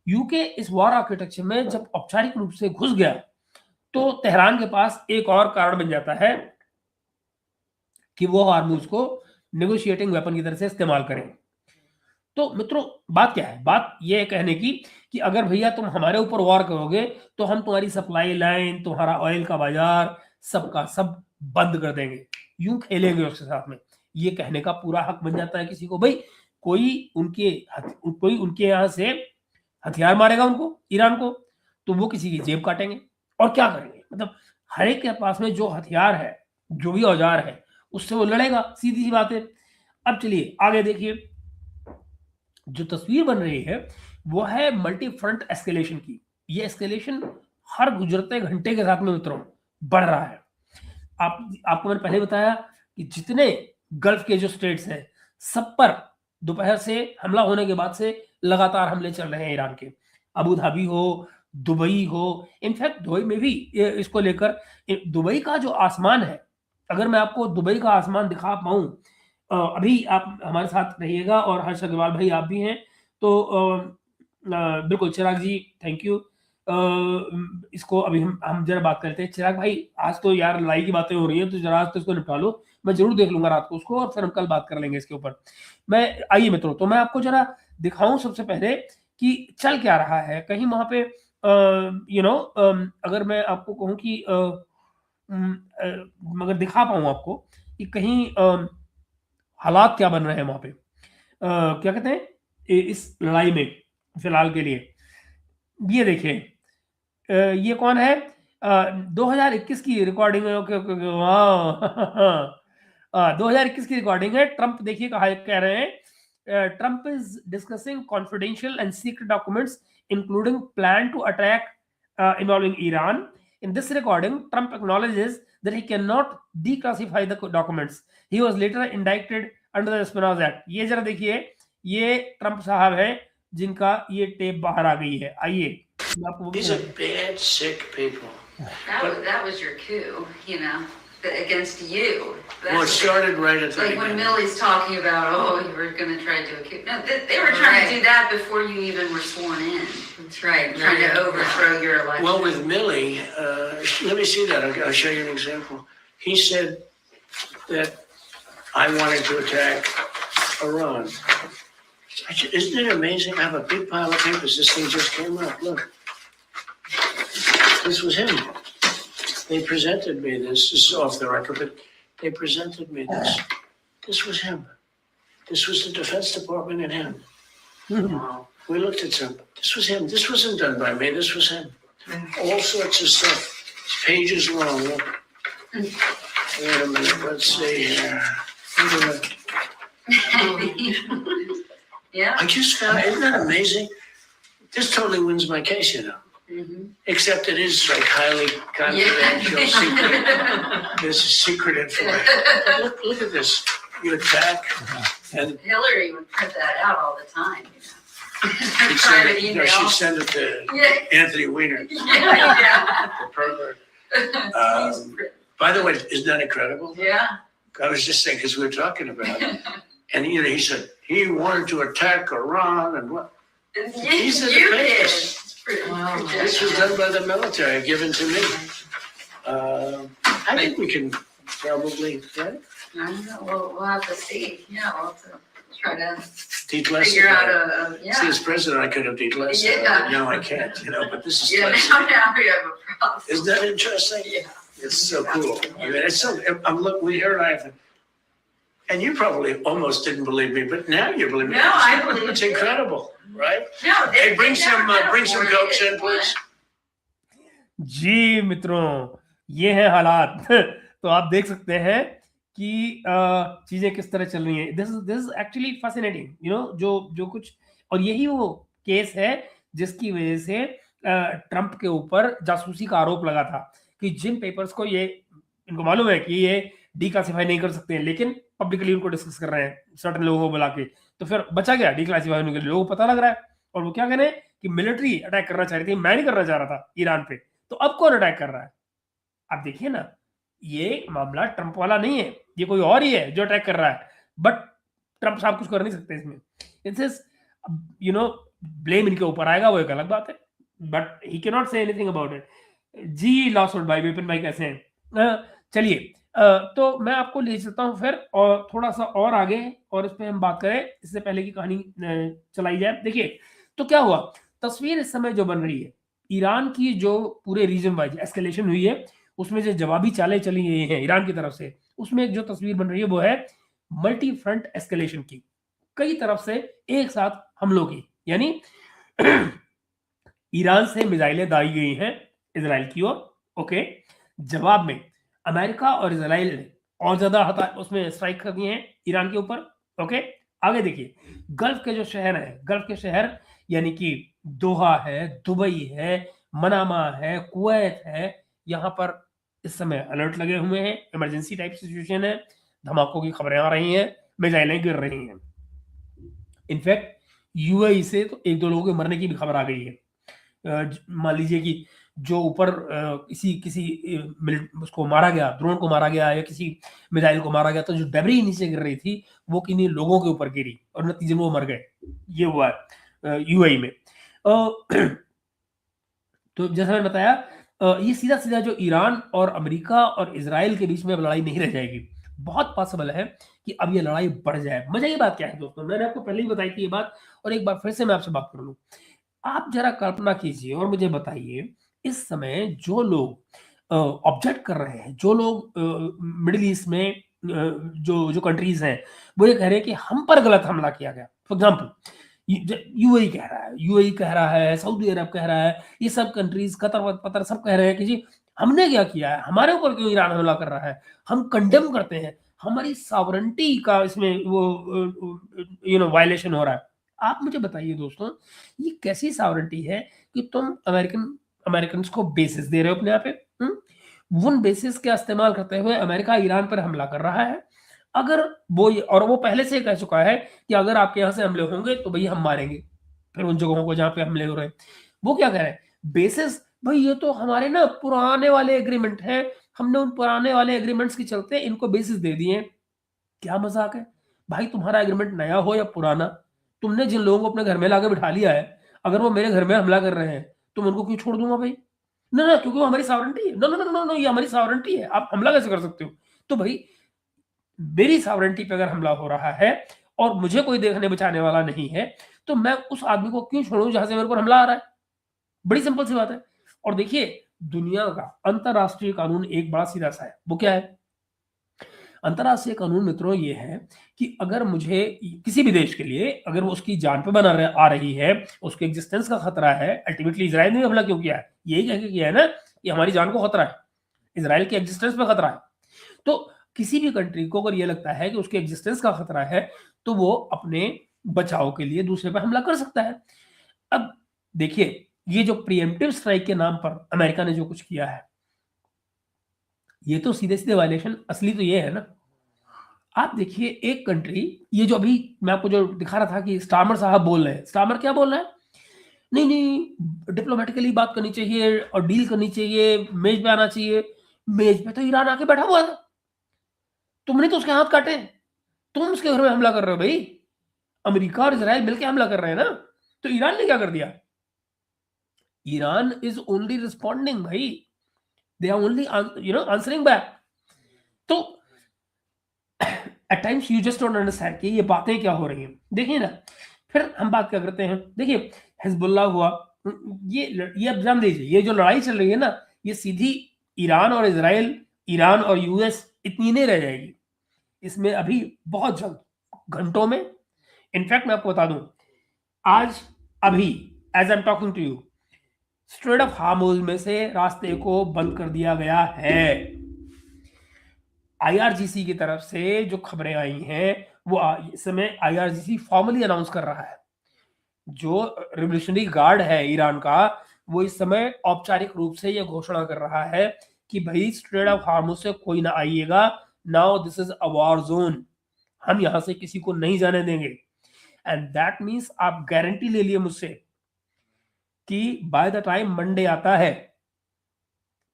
यूके इस वॉर आर्किटेक्चर में जब औपचारिक रूप से घुस गया तो तेहरान के पास एक और कारण बन जाता है कि वो हार्मूज को नेगोशिएटिंग वेपन की तरह से इस्तेमाल करें। तो मित्रों बात क्या है? बात यह है कहने की कि अगर भैया तुम हमारे ऊपर वॉर करोगे तो हम तुम्हारी सप्लाई लाइन, तुम्हारा ऑयल का बाजार, सबका सब बंद कर देंगे, यूं खेलेंगे उसके साथ में। ये कहने का पूरा हक बन जाता है किसी को। भाई कोई उनके यहाँ से हथियार मारेगा उनको, ईरान को, तो वो किसी की जेब काटेंगे और क्या करेंगे। मतलब हर एक के पास में जो हथियार है, जो भी औजार है, उससे वो लड़ेगा, सीधी सी बात है। अब चलिए आगे देखिए, जो तस्वीर बन रही है वो है मल्टी फ्रंट एस्केलेशन की। ये एस्केलेशन हर गुजरते घंटे के साथ में मित्रों बढ़ रहा है। आपको मैंने पहले बताया कि जितने गल्फ के जो स्टेट्स हैं सब पर दोपहर से हमला होने के बाद से लगातार हमले चल रहे हैं ईरान के। अबू धाबी हो, दुबई हो, इनफैक्ट दुबई में भी इसको लेकर, दुबई का जो आसमान है, अगर मैं आपको दुबई का आसमान दिखा पाऊं, अभी आप हमारे साथ रहिएगा और हर्ष अग्रवाल भाई आप भी हैं तो बिल्कुल चिराग जी थैंक यू। इसको अभी हम जरा बात करते हैं। चिराग भाई आज तो यार लड़ाई की बातें हो रही हैं तो जरा आज तो इसको निपटा लो, मैं जरूर देख लूंगा रात को उसको और फिर हम कल बात कर लेंगे इसके ऊपर। मैं आइए मित्रों, तो मैं आपको जरा दिखाऊं सबसे पहले कि चल क्या रहा है कहीं वहां पे। अगर मैं आपको कहूं कि मगर दिखा पाऊं आपको कि कहीं हालात क्या बन रहे हैं वहां पे, क्या कहते हैं इस लड़ाई में फिलहाल के लिए। ये देखिए, ये कौन है? 2021 की रिकॉर्डिंग है। ओके ओके वाह 2021 की रिकॉर्डिंग है। ट्रंप देखिए कह रहे हैं, Trump is discussing confidential and secret documents including plan to attack involving Iran. In this recording, Trump acknowledges that he cannot declassify the documents. He was later indicted under the Espionage Act. ये जरा देखिए, ये Trump साहब है जिनका ये tape बाहर आ गई है। आइए, These are bad, sick people. That was your coup, against you. Well, it started right at the like when beginning. Milley's talking about, you were going to try to do a coup. No, they were trying to do that before you even were sworn in. That's right. Trying to overthrow your election. Well, with Milley, let me see that. I'll show you an example. He said that I wanted to attack Iran. Isn't it amazing? I have a big pile of papers. This thing just came up. Look. This was him. They presented me this. This is off the record, but they presented me this. This was him. This was the Defense Department and him. Wow. We looked at some. This was him. This wasn't done by me. This was him. All sorts of stuff. It's pages long. Look. Wait a minute. Let's see here. Yeah. I just found, isn't that amazing? This totally wins my case, Except it is like highly confidential, secret. This is secret information. Look at this. You attack, and Hillary would print that out all the time. she Private sent, email. she sent it to Yeah. Anthony Weiner, Yeah. the pervert. He's pretty- By the way, isn't that incredible? Yeah. I was just saying, because we were talking about it, and he said he wanted to attack Iran, and what? These are the You did. papers. It's pretty- Wow. This was done by the military, given to me. I think we can probably, right? I don't know, we'll have to see. Yeah, we'll have to try to Declassify. figure out See, yeah. as president, I could have declassified. Yeah. No, I can't, but this is Yeah, classified. now we have a problem. Isn't that interesting? Yeah. It's so cool. I mean, it's so, we hear it, and you probably almost didn't believe me, but now you believe me. No, I believe It's you. incredible, right? No, Hey, bring they never some could Cokes afford in, it, please. जी मित्रों, ये है हालात। तो आप देख सकते हैं कि चीजें किस तरह चल रही हैं। दिस इज एक्चुअली फैसिनेटिंग, जो कुछ, और यही वो केस है जिसकी वजह से ट्रंप के ऊपर जासूसी का आरोप लगा था कि जिन पेपर्स को इनको मालूम है कि ये डिक्लासिफाई नहीं कर सकते हैं, लेकिन पब्लिकली उनको डिस्कस कर रहे हैं सर्टेन लोगों को बुला के, तो फिर बचा गया डिक्लासिफाई होने के लिए। लोगों को पता लग रहा है, और वो क्या कह रहे हैं कि मिलिट्री अटैक करना चाह रही थी, मैं नहीं करना चाह रहा था ईरान पे, तो अब कौन अटैक कर रहा है? आप देखिए ना, ये मामला ट्रंप वाला नहीं है, ये कोई और ही है जो अटैक कर रहा है, बट ट्रंप साहब कुछ कर नहीं सकते इसमें। इट्स ब्लेम इनके ऊपर आएगा, वो एक अलग बात है, but he can not say anything about it. जी लॉसवर्ड भाई, विपिन भाई कैसे हैं? चलिए, तो मैं आपको ले चलता हूँ फिर और थोड़ा सा और आगे, और इस पे हम बात करें इससे पहले की कहानी चलाई जाए। देखिए, तो क्या हुआ, तस्वीर इस समय जो बन रही है ईरान की, जो पूरे रीजन वाइज एस्केलेशन हुई है, उसमें जो जवाबी चालें चली गई हैं ईरान की तरफ से, उसमें जो तस्वीर बन रही है वो है मल्टी फ्रंट एस्केलेशन की, कई तरफ से एक साथ हमलों की। यानी ईरान से मिसाइलें दागी गई हैं इजराइल की ओर, ओके, जवाब में अमेरिका और इजराइल ने और ज्यादा उसमें स्ट्राइक कर दिए हैं ईरान के ऊपर, ओके। आगे देखिए, गल्फ के जो शहर हैं, गल्फ के शहर यानी कि दोहा है, दुबई है, मनामा है, कुवैत है, यहाँ पर इस समय अलर्ट लगे हुए हैं, इमरजेंसी टाइप सिचुएशन है, धमाकों की खबरें आ रही हैं, मिसाइलें गिर रही हैं। इनफैक्ट यूएई से तो एक दो लोगों के मरने की भी खबर आ गई है। मान लीजिए कि जो ऊपर उसको मारा गया, ड्रोन को मारा गया या किसी मिसाइल को मारा गया, तो जो डेब्री नीचे गिर रही थी वो किन्हीं लोगों के ऊपर गिरी और नतीजे में वो मर गए। ये हुआ है यूएई में। तो जैसा मैंने बताया, ये सीधा सीधा जो ईरान और अमेरिका और इजराइल के बीच में अब लड़ाई नहीं रह जाएगी। बहुत पॉसिबल है कि अब ये लड़ाई बढ़ जाए। मजा की बात क्या है दोस्तों, मैंने आपको पहले ही बताई थी ये बात, और एक बार फिर से मैं आपसे बात कर लूं। आप जरा कल्पना कीजिए और मुझे बताइए, इस समय जो लोग ऑब्जेक्ट कर रहे हैं, जो लोग मिडिल ईस्ट में जो कंट्रीज हैं, वो ये कह रहे हैं कि हम पर गलत हमला किया गया। फॉर एग्जाम्पल, यूएई कह रहा है, सऊदी अरब कह रहा है, ये सब कंट्रीज, कतर सब कह रहे हैं कि जी हमने क्या किया है, हमारे ऊपर क्यों ईरान हमला कर रहा है, हम कंडेम करते हैं, हमारी सॉवरेंटी का इसमें वो वायलेशन हो रहा है। आप मुझे बताइए दोस्तों, ये कैसी सॉवरेंटी है कि तुम अमेरिकन को बेसिस दे रहे हो अपने यहाँ पे, उन बेसिस का इस्तेमाल करते हुए अमेरिका ईरान पर हमला कर रहा है। अगर वो पहले से कह चुका है कि अगर आपके यहाँ से हमले होंगे तो भैया हम मारेंगे फिर उन जगहों को जहाँ पे हमले हो रहे हैं। वो क्या कह रहे हैं, बेसिस, भाई ये तो हमारे ना पुराने वाले एग्रीमेंट हैं, हमने उन पुराने वाले एग्रीमेंट्स के चलते इनको बेसिस दे दिए। क्या मजाक है भाई, तुम्हारा एग्रीमेंट नया हो या पुराना, तुमने जिन लोगों को अपने घर में लाकर बिठा लिया है, अगर वो मेरे घर में हमला कर रहे हैं तो मैं उनको क्यों छोड़ दूंगा भाई? ना, क्योंकि वो हमारी सॉवरेंटी है। नो, ये हमारी सॉवरेंटी है, आप हमला कैसे कर सकते हो? तो भाई मेरी सॉवरेंटी पे अगर हमला हो रहा है और मुझे कोई देखने बचाने वाला नहीं है, तो मैं उस आदमी को क्यों छोड़ूं जहां से मेरे पर हमला आ रहा है? बड़ी सिंपल सी बात है। और देखिए, दुनिया का अंतरराष्ट्रीय कानून एक बड़ा सीधा सा है। वो क्या है? अंतरराष्ट्रीय कानून मित्रों ये है कि अगर मुझे किसी भी देश के लिए, अगर वो उसकी जान पे आ रही है, उसके एग्जिस्टेंस का खतरा है, अल्टीमेटली इजराइल ने हमला क्यों किया है? यही कह के किया है ना, ये हमारी जान को खतरा है, इजराइल के एग्जिस्टेंस पे खतरा है। तो किसी भी कंट्री को अगर ये लगता है कि उसके एग्जिस्टेंस का खतरा है, तो वो अपने बचाव के लिए दूसरे पर हमला कर सकता है। अब देखिए, ये जो प्रीएम्प्टिव स्ट्राइक के नाम पर अमेरिका ने जो कुछ किया है, ये तो सीधे सीधे वायलेशन असली तो ये है ना। आप देखिए एक कंट्री, ये जो अभी मैं आपको जो दिखा रहा था कि स्टार्मर साहब बोल रहे हैं, स्टार्मर क्या बोल रहे हैं, नहीं नहीं डिप्लोमेटिकली बात करनी चाहिए और डील करनी चाहिए, मेज पे आना चाहिए। मेज पे तो ईरान आके बैठा हुआ था, तुमने तो उसके हाथ काटे, तुम उसके घर में हमला कर रहे हो भाई। अमेरिका और इजराइल मिलकर हमला कर रहे हैं ना, तो ईरान ने क्या कर दिया? ईरान इज ओनली रिस्पॉन्डिंग भाई, they are only answering back. तो at times you just don't understand कि ये बातें क्या हो रही हैं। देखिए ना, फिर हम बात क्या करते हैं, देखिए हिजबुल्लाह हुआ, ये अब जान लीजिए, ये जो लड़ाई चल रही है ना, ये सीधी ईरान और इजराइल, ईरान और यूएस, इतनी नहीं रह जाएगी। इसमें अभी बहुत जल्द घंटों में, इनफैक्ट मैं आपको बता दूं, आज अभी as I am talking to you, strait of Hormuz में से रास्ते को बंद कर दिया गया है। आईआरजीसी की तरफ से जो खबरें आई हैं, वो इस समय आईआरजीसी फॉर्मली अनाउंस कर रहा है। जो रिवोल्यूशनरी गार्ड है ईरान का, वो इस समय औपचारिक रूप से यह घोषणा कर रहा है कि भाई स्ट्रेट ऑफ हार्मुज से कोई ना आइएगा, now this is a war zone, हम यहां से किसी को नहीं जाने देंगे। एंड दैट मीन्स आप गारंटी ले लिए मुझसे कि बाय द टाइम मंडे आता है,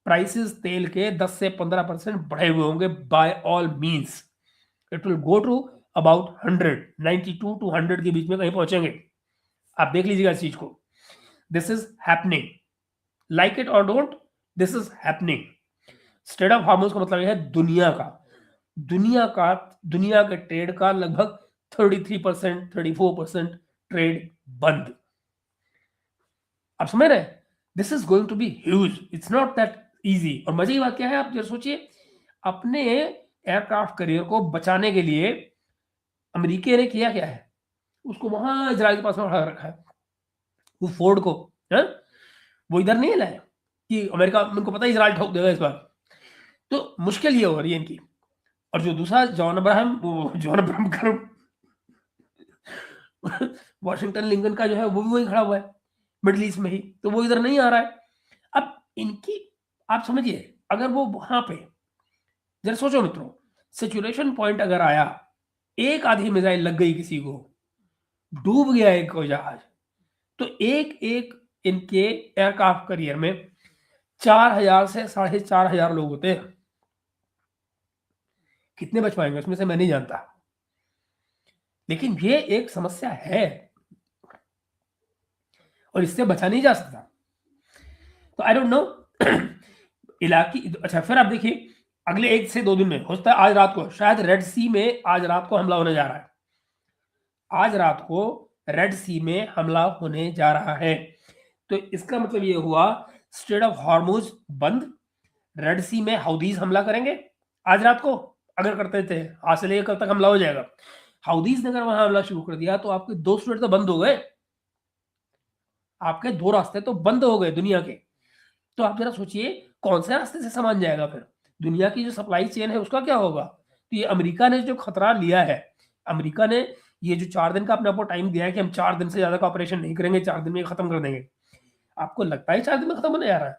प्राइसेस तेल के 10 से 15% बढ़े हुए होंगे। By all means it will go to about 100, 92 to 100 के बीच में कहीं पहुंचेंगे। आप देख लीजिएगा इस चीज को, this is happening, like it और don't, this is happening. Strait of Hormuz का मतलब यह है दुनिया के ट्रेड का लगभग 33%, 34% ट्रेड बंद। आप समझ रहे हैं? This is going to be huge, it's not that easy. और मजे की बात क्या है, आप जरा सोचिए, अपने एयरक्राफ्ट करियर को बचाने के लिए अमेरिका ने किया क्या है, उसको वहां इजराइल के पास में उठा रखा है, वो फोर्ड को है? वो इधर नहीं लाया कि अमेरिका, उनको पता है इजराइल ठोक देगा इस बार, तो मुश्किल ये हो रही है इनकी। और जो दूसरा जॉन अब्राहम का वॉशिंगटन लिंकन का जो है, वो भी वही खड़ा हुआ है मिडिल ईस्ट में ही, तो वो इधर नहीं आ रहा है। अब इनकी आप समझिए, अगर वो वहां पे, जरा सोचो मित्रों, सिचुएशन पॉइंट अगर आया, एक आधी मिसाइल लग गई किसी को, डूब गया एक कोई जहाज, तो एक एक इनके एयरक्राफ्ट करियर में 4000 से 4500 लोग होते हैं। कितने बच पाएंगे उसमें से मैं नहीं जानता, लेकिन ये एक समस्या है और इससे बचा नहीं जा सकता। तो आई डोंट नो इलाकी। अच्छा, फिर आप देखिए अगले 1 से 2 दिन में, हो सकता है आज रात को, शायद रेड सी में आज रात को हमला होने जा रहा है। आज रात को रेड सी में हमला होने जा रहा है, तो इसका मतलब ये हुआ स्ट्रेट ऑफ हॉर्मुज बंद, रेड सी में हाउदीज हमला करेंगे आज रात को। अगर करते थे, आज से लेकर कल तक हमला हो जाएगा। हाउदीज ने अगर वहां हमला शुरू कर दिया तो आपके 2 स्ट्रेट तो बंद हो गए, आपके 2 रास्ते तो बंद हो गए दुनिया के। तो आप जरा सोचिए कौन से रास्ते से सामान जाएगा, फिर दुनिया की जो सप्लाई चेन है उसका क्या होगा। तो ये अमेरिका ने जो खतरा लिया है, अमेरिका ने ये जो 4 दिन का अपने आपको टाइम दिया है कि हम 4 दिन से ज्यादा का ऑपरेशन नहीं करेंगे, 4 दिन में खत्म कर देंगे, आपको लगता है 4 दिन में खत्म होने जा रहा है?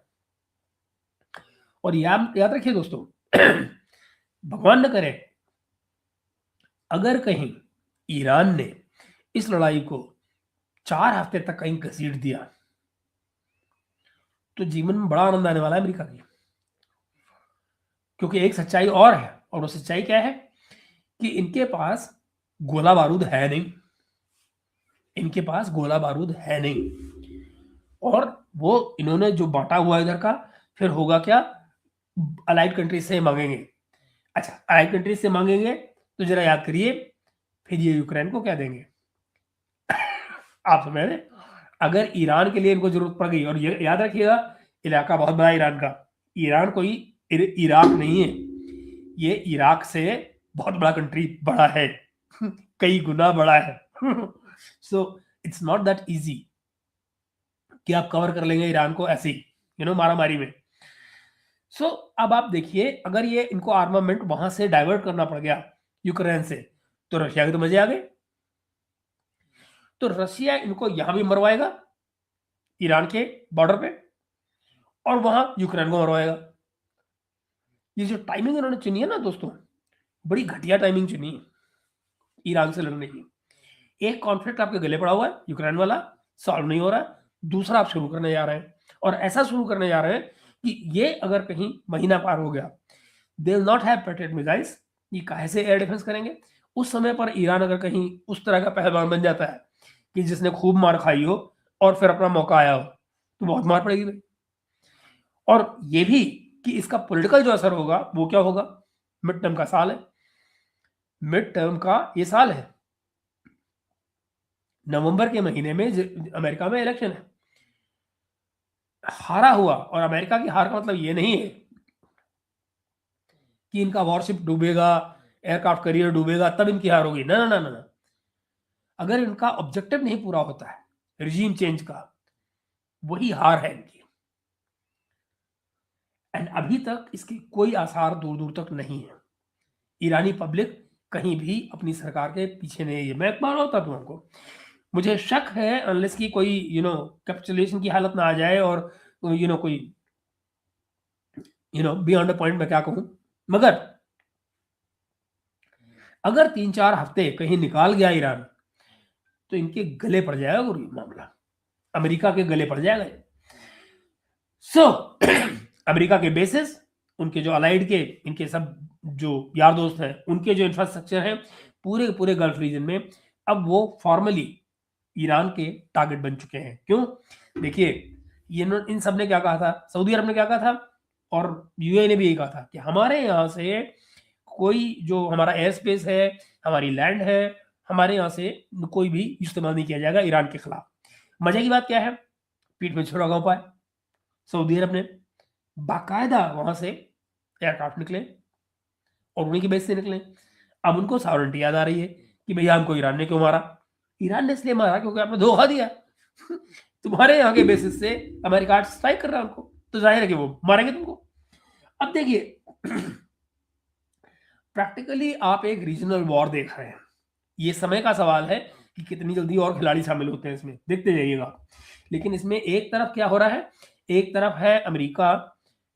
और याद रखिए दोस्तों, भगवान न करे अगर कहीं ईरान ने इस लड़ाई को 4 हफ्ते तक कहीं घसीट दिया, तो जीवन में बड़ा आनंद आने वाला है अमेरिका की। क्योंकि एक सच्चाई और है, और वो सच्चाई क्या है कि इनके पास गोला बारूद है नहीं, इनके पास गोला बारूद है नहीं, और वो इन्होंने जो बांटा हुआ इधर का, फिर होगा क्या, अलाइड कंट्रीज से मांगेंगे। अच्छा, अलाइड कंट्रीज से मांगेंगे तो जरा याद करिए, फिर ये यूक्रेन को क्या देंगे? आप समझ रहे? अगर ईरान के लिए इनको जरूरत पड़ गई, और ये याद रखिएगा, इलाका बहुत बड़ा ईरान का, ईरान कोई इराक नहीं है, ये इराक से बहुत बड़ा कंट्री बड़ा है, कई गुना बड़ा है। So it's not that easy कि आप कवर कर लेंगे ईरान को ऐसे ही मारामारी में। सो अब आप देखिए, अगर ये इनको आर्मामेंट वहां से डाइवर्ट करना पड़ गया यूक्रेन से, तो रशिया के तो मजे आ गए। तो रशिया इनको यहां भी मरवाएगा, ईरान के बॉर्डर पे और वहां यूक्रेन को मरवाएगा। ये जो टाइमिंग उन्होंने चुनी है ना दोस्तों, बड़ी घटिया टाइमिंग चुनी है ईरान से लड़ने की। एक कॉन्फ्लिक्ट आपके गले पड़ा हुआ है यूक्रेन वाला, सॉल्व नहीं हो रहा है, दूसरा आप शुरू करने जा रहे हैं और ऐसा शुरू करने जा रहे हैं कि ये अगर कहीं महीना पार हो गया, they will not have patriot missiles, ये काहे से एयर डिफेंस करेंगे। उस समय पर ईरान अगर कहीं उस तरह का पहलवान बन जाता है कि जिसने खूब मार खाई हो और फिर अपना मौका आया हो, तो बहुत मार पड़ेगी भाई। और ये भी कि इसका पॉलिटिकल जो असर होगा वो क्या होगा, मिड टर्म का साल है, मिड टर्म का ये साल है, नवंबर के महीने में अमेरिका में इलेक्शन है। हारा हुआ, और अमेरिका की हार का मतलब ये नहीं है कि इनका वॉरशिप डूबेगा, एयरक्राफ्ट करियर डूबेगा तब इनकी हार होगी, ना ना ना ना। अगर इनका ऑब्जेक्टिव नहीं पूरा होता है रिजीम चेंज का, वही हार है इनकी। एंड अभी तक इसके कोई आसार दूर दूर तक नहीं है। ईरानी पब्लिक कहीं भी अपनी सरकार के पीछे नहीं है। मैं एक बार होता हूं आपको, मुझे शक है अनलेस की कोई कैपिटुलेशन की हालत ना आ जाए और कोई बियॉन्ड द पॉइंट मैं क्या कहूं, मगर अगर 3-4 हफ्ते कहीं निकाल गया ईरान, तो इनके गले पड़ जाएगा और ये मामला अमेरिका के गले पड़ जाएगा। सो अमेरिका के बेसिस, उनके जो अलाइड के, इनके सब जो यार दोस्त हैं, उनके जो इंफ्रास्ट्रक्चर है पूरे पूरे गल्फ रीजन में, अब वो फॉर्मली ईरान के टारगेट बन चुके हैं। क्यों? देखिए, इन सब ने क्या कहा था, सऊदी अरब ने क्या कहा था और यूएई ने भी यही कहा था कि हमारे यहाँ से कोई जो हमारा एयर स्पेस है, हमारी लैंड है, हमारे यहाँ से कोई भी इस्तेमाल नहीं किया जाएगा ईरान के खिलाफ। मजे की बात क्या है, पीठ में छुरा गाँव पाए, सऊदी अरब ने बाकायदा वहां से एयरक्राफ्ट निकले और उन्हीं की बेस से निकले। अब उनको सॉवरेंटी याद आ रही है कि भैया हमको ईरान ने क्यों मारा। ईरान ने इसलिए मारा क्योंकि आपने धोखा दिया। तुम्हारे यहाँ के बेसिस से अमेरिका स्ट्राइक कर रहा है उनको, तो जाहिर है कि वो मारेंगे तुमको। अब देखिए, प्रैक्टिकली आप एक रीजनल वॉर देख रहे हैं। ये समय का सवाल है कि कितनी जल्दी और खिलाड़ी शामिल होते हैं इसमें, देखते जाइएगा। लेकिन इसमें एक तरफ क्या हो रहा है, एक तरफ है अमेरिका,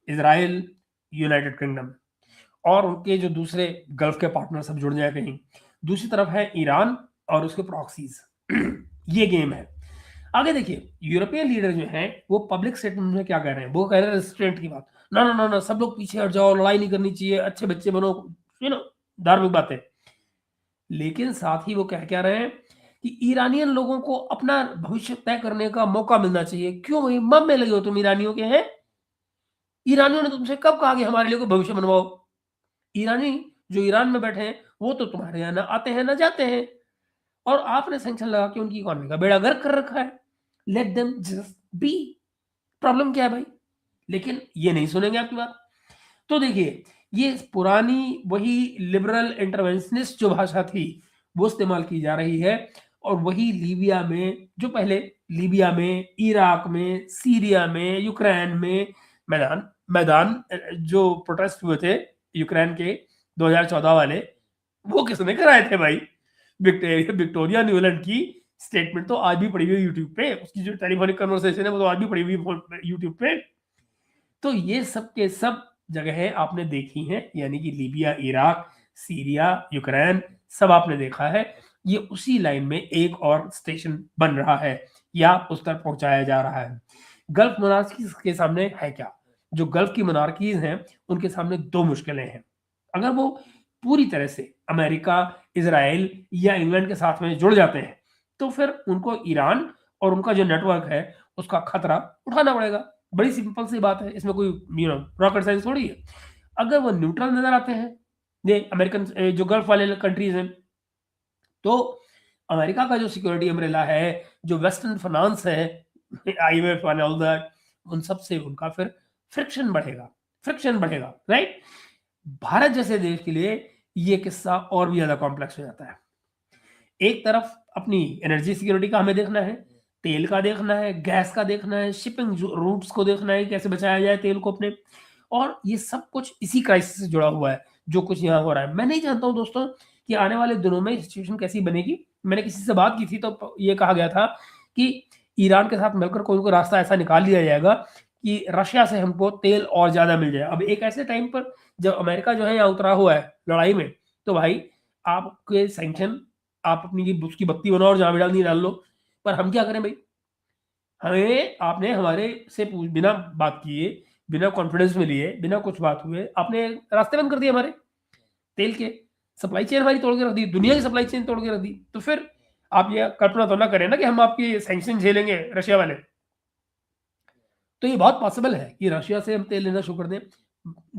इजराइल, यूनाइटेड किंगडम और उनके जो दूसरे गल्फ के पार्टनर सब जुड़ जाए कहीं, दूसरी तरफ है ईरान और उसके प्रॉक्सीज। ये गेम है। आगे देखिए, यूरोपियन लीडर जो हैं वो पब्लिक स्टेटमेंट में क्या कह रहे हैं, वो कह रहे हैं रेस्ट्रेंट की बात, ना ना ना ना, सब लोग पीछे हट जाओ, लड़ाई नहीं करनी चाहिए, अच्छे बच्चे बनो, धार्मिक बातें। लेकिन साथ ही वो क्या रहे हैं कि ईरानियन लोगों को अपना भविष्य तय करने का मौका मिलना चाहिए। क्यों भाई, मम में लगे हो तुम ईरानियों के हैं? ईरानियों ने तुमसे कब कहा कि हमारे लिए कोई भविष्य बनवाओ? ईरानी जो ईरान में बैठे हैं वो तो तुम्हारे यहाँ ना आते हैं ना जाते हैं, और आपने सैंक्शन लगा के उनकी इकोनॉमी का बेड़ा गर्क कर रखा है। Let them just be, problem क्या है भाई? लेकिन ये नहीं सुनेंगे आपकी बात। तो देखिए, ये पुरानी वही लिबरल इंटरवेंशनिस्ट जो भाषा थी वो इस्तेमाल की जा रही है, और वही लीबिया में, जो पहले लीबिया में, इराक में, सीरिया में, यूक्रेन में मैदान जो प्रोटेस्ट हुए थे यूक्रेन के 2014 वाले, वो किसने कराए थे भाई? विक्टोरिया न्यूलैंड की स्टेटमेंट तो आज भी पड़ी हुई यूट्यूब पे, उसकी जो टेलीफोनिक कन्वर्सेशन है वो तो आज भी पड़ी हुई यूट्यूब पे। तो ये सब के सब जगह आपने देखी हैं, यानी कि लीबिया, इराक, सीरिया, यूक्रेन, सब आपने देखा है। ये उसी लाइन में एक और स्टेशन बन रहा है या उस तक पहुंचाया जा रहा है। गल्फ मोनार्कीज के सामने है क्या? जो गल्फ की मोनार्कीज हैं उनके सामने दो मुश्किलें हैं। अगर वो पूरी तरह से अमेरिका, इजराइल या इंग्लैंड के साथ में जुड़ जाते हैं, तो फिर उनको ईरान और उनका जो नेटवर्क है उसका खतरा उठाना पड़ेगा। बड़ी सिंपल सी बात है, इसमें कोई रॉकेट साइंस थोड़ी है। अगर वो न्यूट्रल नजर आते हैं, ये अमेरिकन जो गल्फ वाले कंट्रीज हैं, तो अमेरिका का जो सिक्योरिटी अम्ब्रेला है, जो वेस्टर्न फाइनेंस है, आईएमएफ एंड ऑल दैट, उन सब से उनका फिर फ्रिक्शन बढ़ेगा, राइट? भारत जैसे देश के लिए ये किस्सा और भी ज्यादा कॉम्प्लेक्स हो जाता है। एक तरफ अपनी एनर्जी सिक्योरिटी का हमें देखना है, तेल का देखना है, गैस का देखना है, शिपिंग रूट्स को देखना है, कैसे बचाया जाए तेल को अपने, और ये सब कुछ इसी क्राइसिस से जुड़ा हुआ है जो कुछ यहाँ हो रहा है। मैं नहीं जानता हूँ दोस्तों कि आने वाले दिनों में सिचुएशन कैसी बनेगी। मैंने किसी से बात की थी तो ये कहा गया था कि ईरान के साथ मिलकर कोई रास्ता ऐसा निकाल लिया जाएगा कि रशिया से हमको तेल और ज्यादा मिल जाए। अब एक ऐसे टाइम पर जब अमेरिका जो है यहाँ उतरा हुआ है लड़ाई में, तो भाई आपके सैंक्शन, आप अपनी उसकी बत्ती बनाओ और जहां भी डालनी डाल लो, पर हम क्या करें भाई? हमें आपने हमारे से बिना बात किए, बिना कॉन्फिडेंस में लिए, बिना कुछ बात हुए आपने रास्ते बंद कर दिए हमारे तेल के, सप्लाई चेन हमारी तोड़ के रख दी, दुनिया की सप्लाई चेन तोड़ के रख दी। तो फिर आप ये कल्पना तो ना करें ना कि हम आपकी सैंक्शन झेलेंगे रशिया वाले। तो ये बहुत पॉसिबल है कि रशिया से हम तेल लेना शुरू कर दें।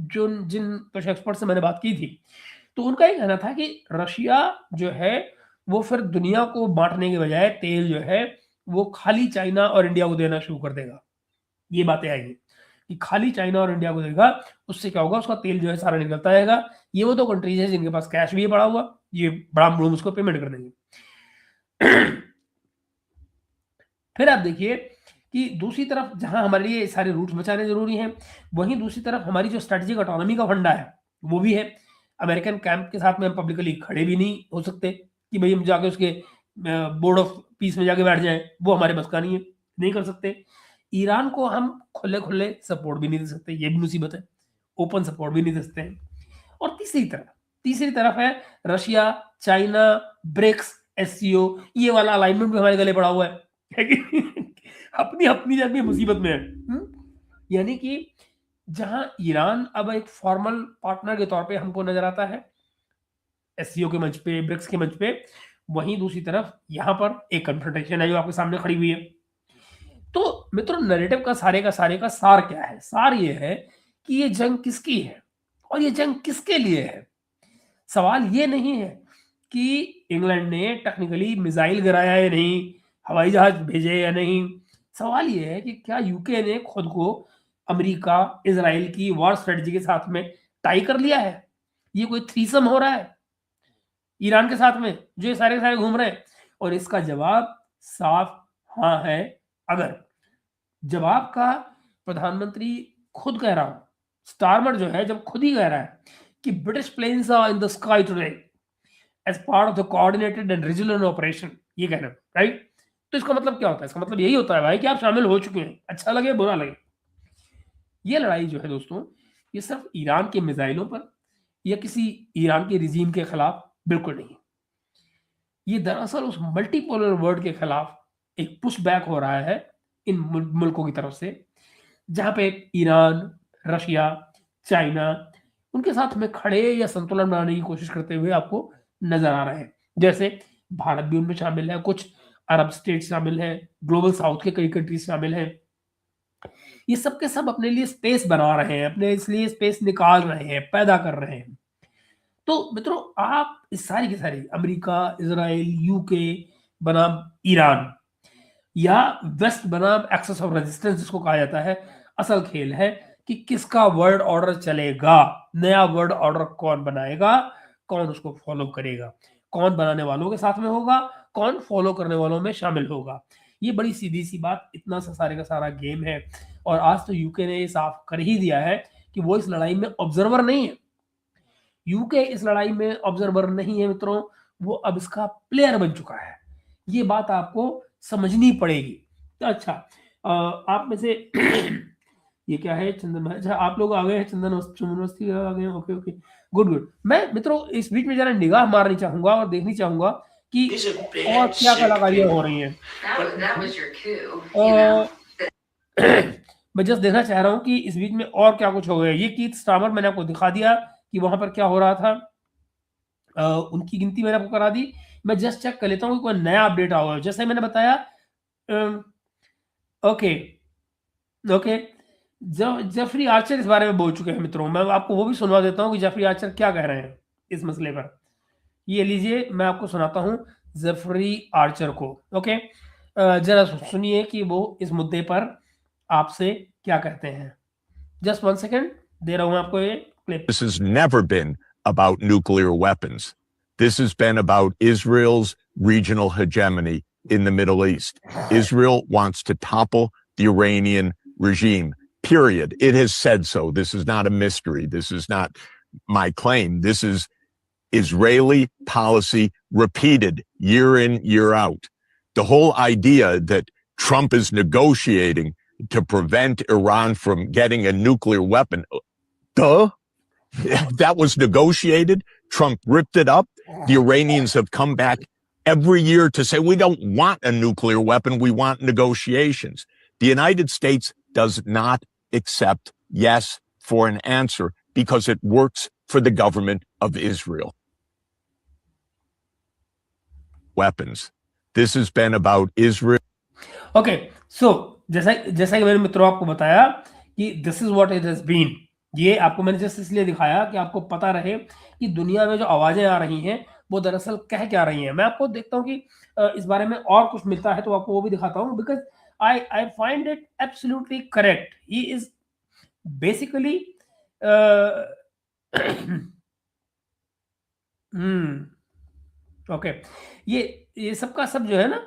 जो जिन कुछ एक्सपर्ट से मैंने बात की थी, तो उनका ये कहना था कि रशिया जो है वो फिर दुनिया को बांटने के बजाय तेल जो है वो खाली चाइना और इंडिया को देना शुरू कर देगा। ये बातें आएंगी कि खाली चाइना और इंडिया को देगा, उससे क्या होगा, उसका तेल जो है सारा निकलता रहेगा। ये वो दो कंट्रीज है जिनके पास कैश भी है पड़ा हुआ, ये बड़ा बड़ूम उसको पेमेंट कर देंगे। फिर आप देखिए कि दूसरी तरफ जहां हमारे लिए सारे रूट्स बचाने जरूरी हैं, वहीं दूसरी तरफ हमारी जो स्ट्रेटेजिक ऑटोनॉमी का फंडा है वो भी है। अमेरिकन कैंप के साथ में हम पब्लिकली खड़े भी नहीं हो सकते कि भाई हम जाके उसके बोर्ड ऑफ पीस में जाके बैठ जाएं, वो हमारे बस का नहीं है, नहीं कर सकते। ईरान को हम खुले खुले सपोर्ट भी नहीं दे सकते, ये भी मुसीबत है, ओपन सपोर्ट भी नहीं दे सकते हैं। और तीसरी तरफ है रशिया, चाइना, ब्रिक्स, एससीओ, ये वाला अलाइनमेंट भी हमारे गले पड़ा हुआ है कि अपनी अपनी जगह मुसीबत में है। यानी कि जहां ईरान अब एक फॉर्मल पार्टनर के तौर पे हमको नजर आता है एससीओ के मंच पे, ब्रिक्स के मंच पे, वहीं दूसरी तरफ यहां पर एक कन्फ्रंटेशन है जो आपके सामने खड़ी हुई है। तो मित्रों, नैरेटिव का सारे का सार क्या है? सार ये है कि ये जंग किसकी है और ये जंग किसके लिए है। सवाल ये नहीं है कि इंग्लैंड ने टेक्निकली मिसाइल गिराया या नहीं, हवाई जहाज भेजे या नहीं। सवाल ये है कि क्या यूके ने खुद को अमेरिका, इजराइल की वॉर स्ट्रेटजी के साथ में टाई कर लिया है? ये कोई थ्रीसम हो रहा है ईरान के साथ में जो ये सारे घूम रहे हैं? और इसका जवाब साफ हाँ है। अगर जवाब का प्रधानमंत्री खुद कह रहा हो, स्टारमर जो है जब खुद ही कह रहा है कि British planes are in the sky today as part of the coordinated and regional operation, ये कहना राइट, तो इसका मतलब क्या होता है? इसका मतलब यही होता है भाई कि आप शामिल हो चुके हैं, अच्छा लगे बुरा लगे। ये लड़ाई जो है दोस्तों, ये सिर्फ ईरान के मिसाइलों पर या किसी ईरान के रिजीम के खिलाफ बिल्कुल नहीं। ये दरअसल उस मल्टीपोलर वर्ल्ड के खिलाफ एक पुश बैक हो रहा है इन मुल्कों की तरफ से, जहां पे ईरान, रशिया, चाइना उनके साथ में खड़े या संतुलन बनाने की कोशिश करते हुए आपको नजर आ रहे हैं। जैसे भारत भी उनमें शामिल है, कुछ अरब स्टेट शामिल है, ग्लोबल साउथ के कई कंट्रीज शामिल हैं। ये सब के सब अपने लिए स्पेस बना रहे हैं, अपने इसलिए स्पेस निकाल रहे हैं, पैदा कर रहे हैं। तो मित्रों, आप इस सारी की सारी अमेरिका, इजराइल, यूके बनाम ईरान या वेस्ट बनाम एक्सेस ऑफ रेजिस्टेंस जिसको कहा जाता है, असल खेल है कि किसका वर्ल्ड ऑर्डर चलेगा, नया वर्ल्ड ऑर्डर कौन बनाएगा, कौन उसको फॉलो करेगा, कौन बनाने वालों के साथ में होगा, कौन फॉलो करने वालों में शामिल होगा। ये बड़ी सीधी सी बात, इतना सा सारे का सारा गेम है। और आज तो यूके ने ये साफ कर ही दिया है कि वो इस लड़ाई में ऑब्जर्वर नहीं है। यूके इस लड़ाई में ऑब्जर्वर नहीं है मित्रों, वो अब इसका प्लेयर बन चुका है। ये बात आपको समझनी पड़ेगी। तो अच्छा, आप में से ये क्या है चंदन भाई? अच्छा, आप लोग आ गए हैं, चंदन यूनिवर्सिटी आ गए हैं, ओके ओके, गुड। मैं मित्रों इस बीच में जरा निगाह मारनी चाहूंगा और देखनी चाहूंगा कि और क्या कलाकारियां हो रही हैं। मैं जस्ट देखना चाह रहा हूँ कि इस बीच में और क्या कुछ हो गया। ये कीथ स्टार्मर मैंने आपको दिखा दिया कि वहां पर क्या हो रहा था, उनकी गिनती मैंने आपको करा दी। मैं जस्ट चेक कर लेता हूँ कि कोई नया अपडेट आ गया। जैसे मैंने बताया, ओके ओके, जेफरी आर्चर इस बारे में बोल चुके हैं मित्रों। मैं आपको वो भी सुनवा देता हूँ कि जेफरी आर्चर क्या कह रहे हैं इस मसले पर। ये लीजिए, मैं आपको सुनाता हूँ जेफरी आर्चर को। ओके, जरा सुनिए कि वो इस मुद्दे पर आपसे क्या कहते हैं। जस्ट 1 सेकेंड दे रहा हूं आपको ये clip. This has never been about nuclear weapons. This has been about Israel's regional hegemony in the Middle East. Israel wants to topple the Iranian regime, period. It has said so. This is not a mystery. This is not my claim. This is Israeli policy repeated year in, year out. The whole idea that Trump is negotiating to prevent Iran from getting a nuclear weapon. Duh. That was negotiated. Trump ripped it up. The Iranians have come back every year to say, we don't want a nuclear weapon. We want negotiations. The United States does not accept yes for an answer because it works for the government of Israel. Weapons. This has been about Israel. Okay so जैसा जैसा कि मैंने मित्रों आपको बताया कि this is what it has been, ये आपको मैंने जस्ट इसलिए दिखाया कि आपको पता रहे कि दुनिया में जो आवाजें आ रही हैं वो दरअसल कह क्या रही हैं। मैं आपको देखता हूं कि इस बारे में और कुछ मिलता है तो आपको वो भी दिखाता हूं, because I find it absolutely correct. He is basically okay, ये सबका सब जो है ना,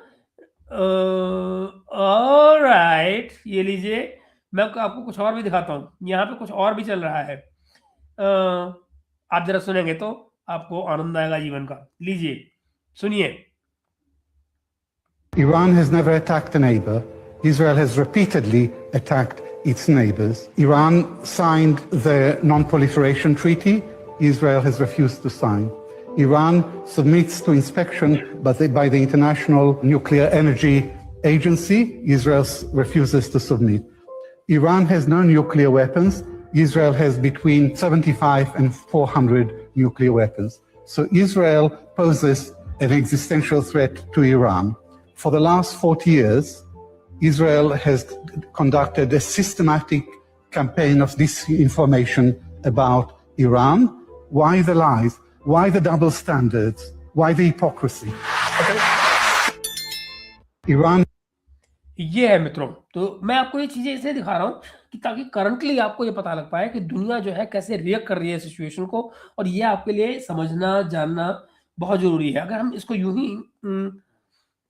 ऑलराइट, ये लीजिए, मैं आपको कुछ और भी दिखाता हूं। यहाँ पे कुछ और भी चल रहा है, आप जरा सुनेंगे तो आपको आनंद आएगा जीवन का। लीजिए सुनिए। Iran has never attacked a neighbor. Israel has repeatedly attacked its neighbors. Iran signed the Non-Proliferation Treaty. Israel has refused to sign. Iran submits to inspection by the International Nuclear Energy Agency. Israel refuses to submit. Iran has no nuclear weapons. Israel has between 75 and 400 nuclear weapons. So Israel poses an existential threat to Iran. For the last 40 years, Israel has conducted a systematic campaign of disinformation about Iran. Why the lies? Why the double standards? Why the hypocrisy? Iran. ये है मित्रों, तो मैं आपको ये चीजें इसलिए दिखा रहा हूं कि ताकि करंटली आपको ये पता लग पाए कि दुनिया जो है कैसे रिएक्ट कर रही है सिचुएशन को, और ये आपके लिए समझना जानना बहुत जरूरी है। अगर हम इसको यूं ही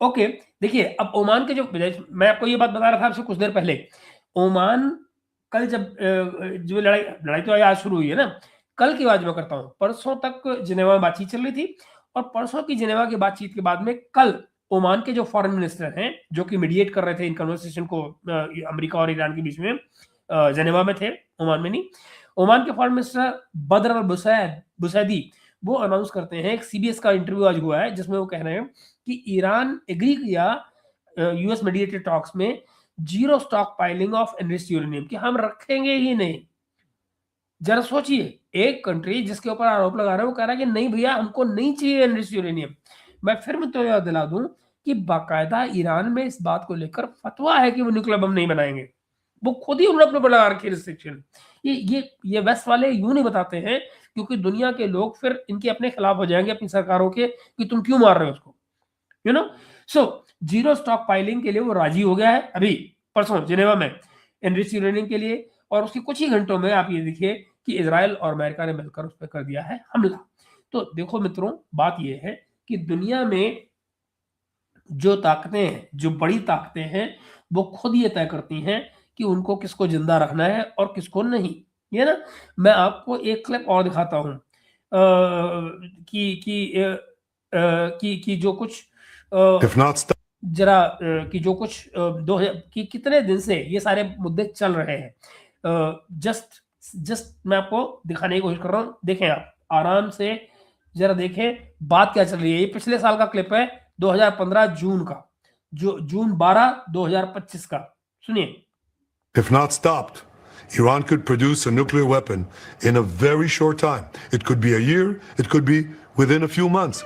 ओके, देखिए अब ओमान के जो, मैं आपको ये बात बता रहा था आपसे कुछ देर पहले, ओमान कल जब जो लड़ाई तो आज शुरू हुई है ना, कल की बात मैं करता हूं, परसों तक जिनेवा में बातचीत चल रही थी, और परसों की जिनेवा की बातचीत के बाद में कल ओमान के जो फॉरेन मिनिस्टर हैं, जो कि मीडिएट कर रहे थे इन कन्वर्सेशन को अमेरिका और ईरान के बीच में, जिनेवा में थे, ओमान में नहीं, ओमान के फॉरेन मिनिस्टर बदर अल बुसैदी वो अनाउंस करते हैं, एक सीबीएस का इंटरव्यू आज हुआ है जिसमें वो कह रहे हैं कि ईरान एग्री किया यूएस मीडिएटेड टॉक्स में zero stock piling of enriched uranium, कि हम रखेंगे ही नहीं। जरा सोचिए, एक कंट्री जिसके ऊपर आरोप लगा रहे हैं वो कह रहा है कि नहीं भैया हमको नहीं चाहिए एनरिच्ड यूरेनियम। मैं फिर मैं तो याद दिला दूं कि बाकायदा ईरान में इस बात को लेकर फतवा है कि वो न्यूक्लियर बम नहीं बनाएंगे, वो खुद ही उन्होंने अपने पर लगा रखी रिस्ट्रिक्शन। ये वेस्ट वाले यूं नहीं बताते हैं, क्योंकि दुनिया के लोग फिर इनके अपने खिलाफ हो जाएंगे, अपनी सरकारों के, कि तुम क्यों मार रहे हो उसको, you know. So zero stock piling के लिए वो राजी हो गया है अभी परसों जिनेवा में एनरिच्ड यूरेनियम के लिए, और उसके कुछ ही घंटों में आप ये देखिए कि इजराइल और अमेरिका ने मिलकर उस पर कर दिया है हमला। तो देखो मित्रों, बात ये है कि दुनिया में जो ताकतें हैं, जो बड़ी ताकतें हैं, वो खुद ये तय करती हैं कि उनको किसको जिंदा रखना है और किसको नहीं। ये ना, मैं आपको एक क्लिप और दिखाता हूं कि जो कुछ जरा कि जो कुछ कि कितने दिन से ये सारे मुद्दे चल रहे हैं, जस्ट मैं आपको दिखाने की कोशिश कर रहा हूं। देखें, आप आराम से जरा देखें बात क्या चल रही है। ये पिछले साल का क्लिप है, 2015 जून का, जो जून 12 2025 का। सुनिए। If not stopped, Iran could produce a nuclear weapon in a very short time. It could be a year, it could be within a few months.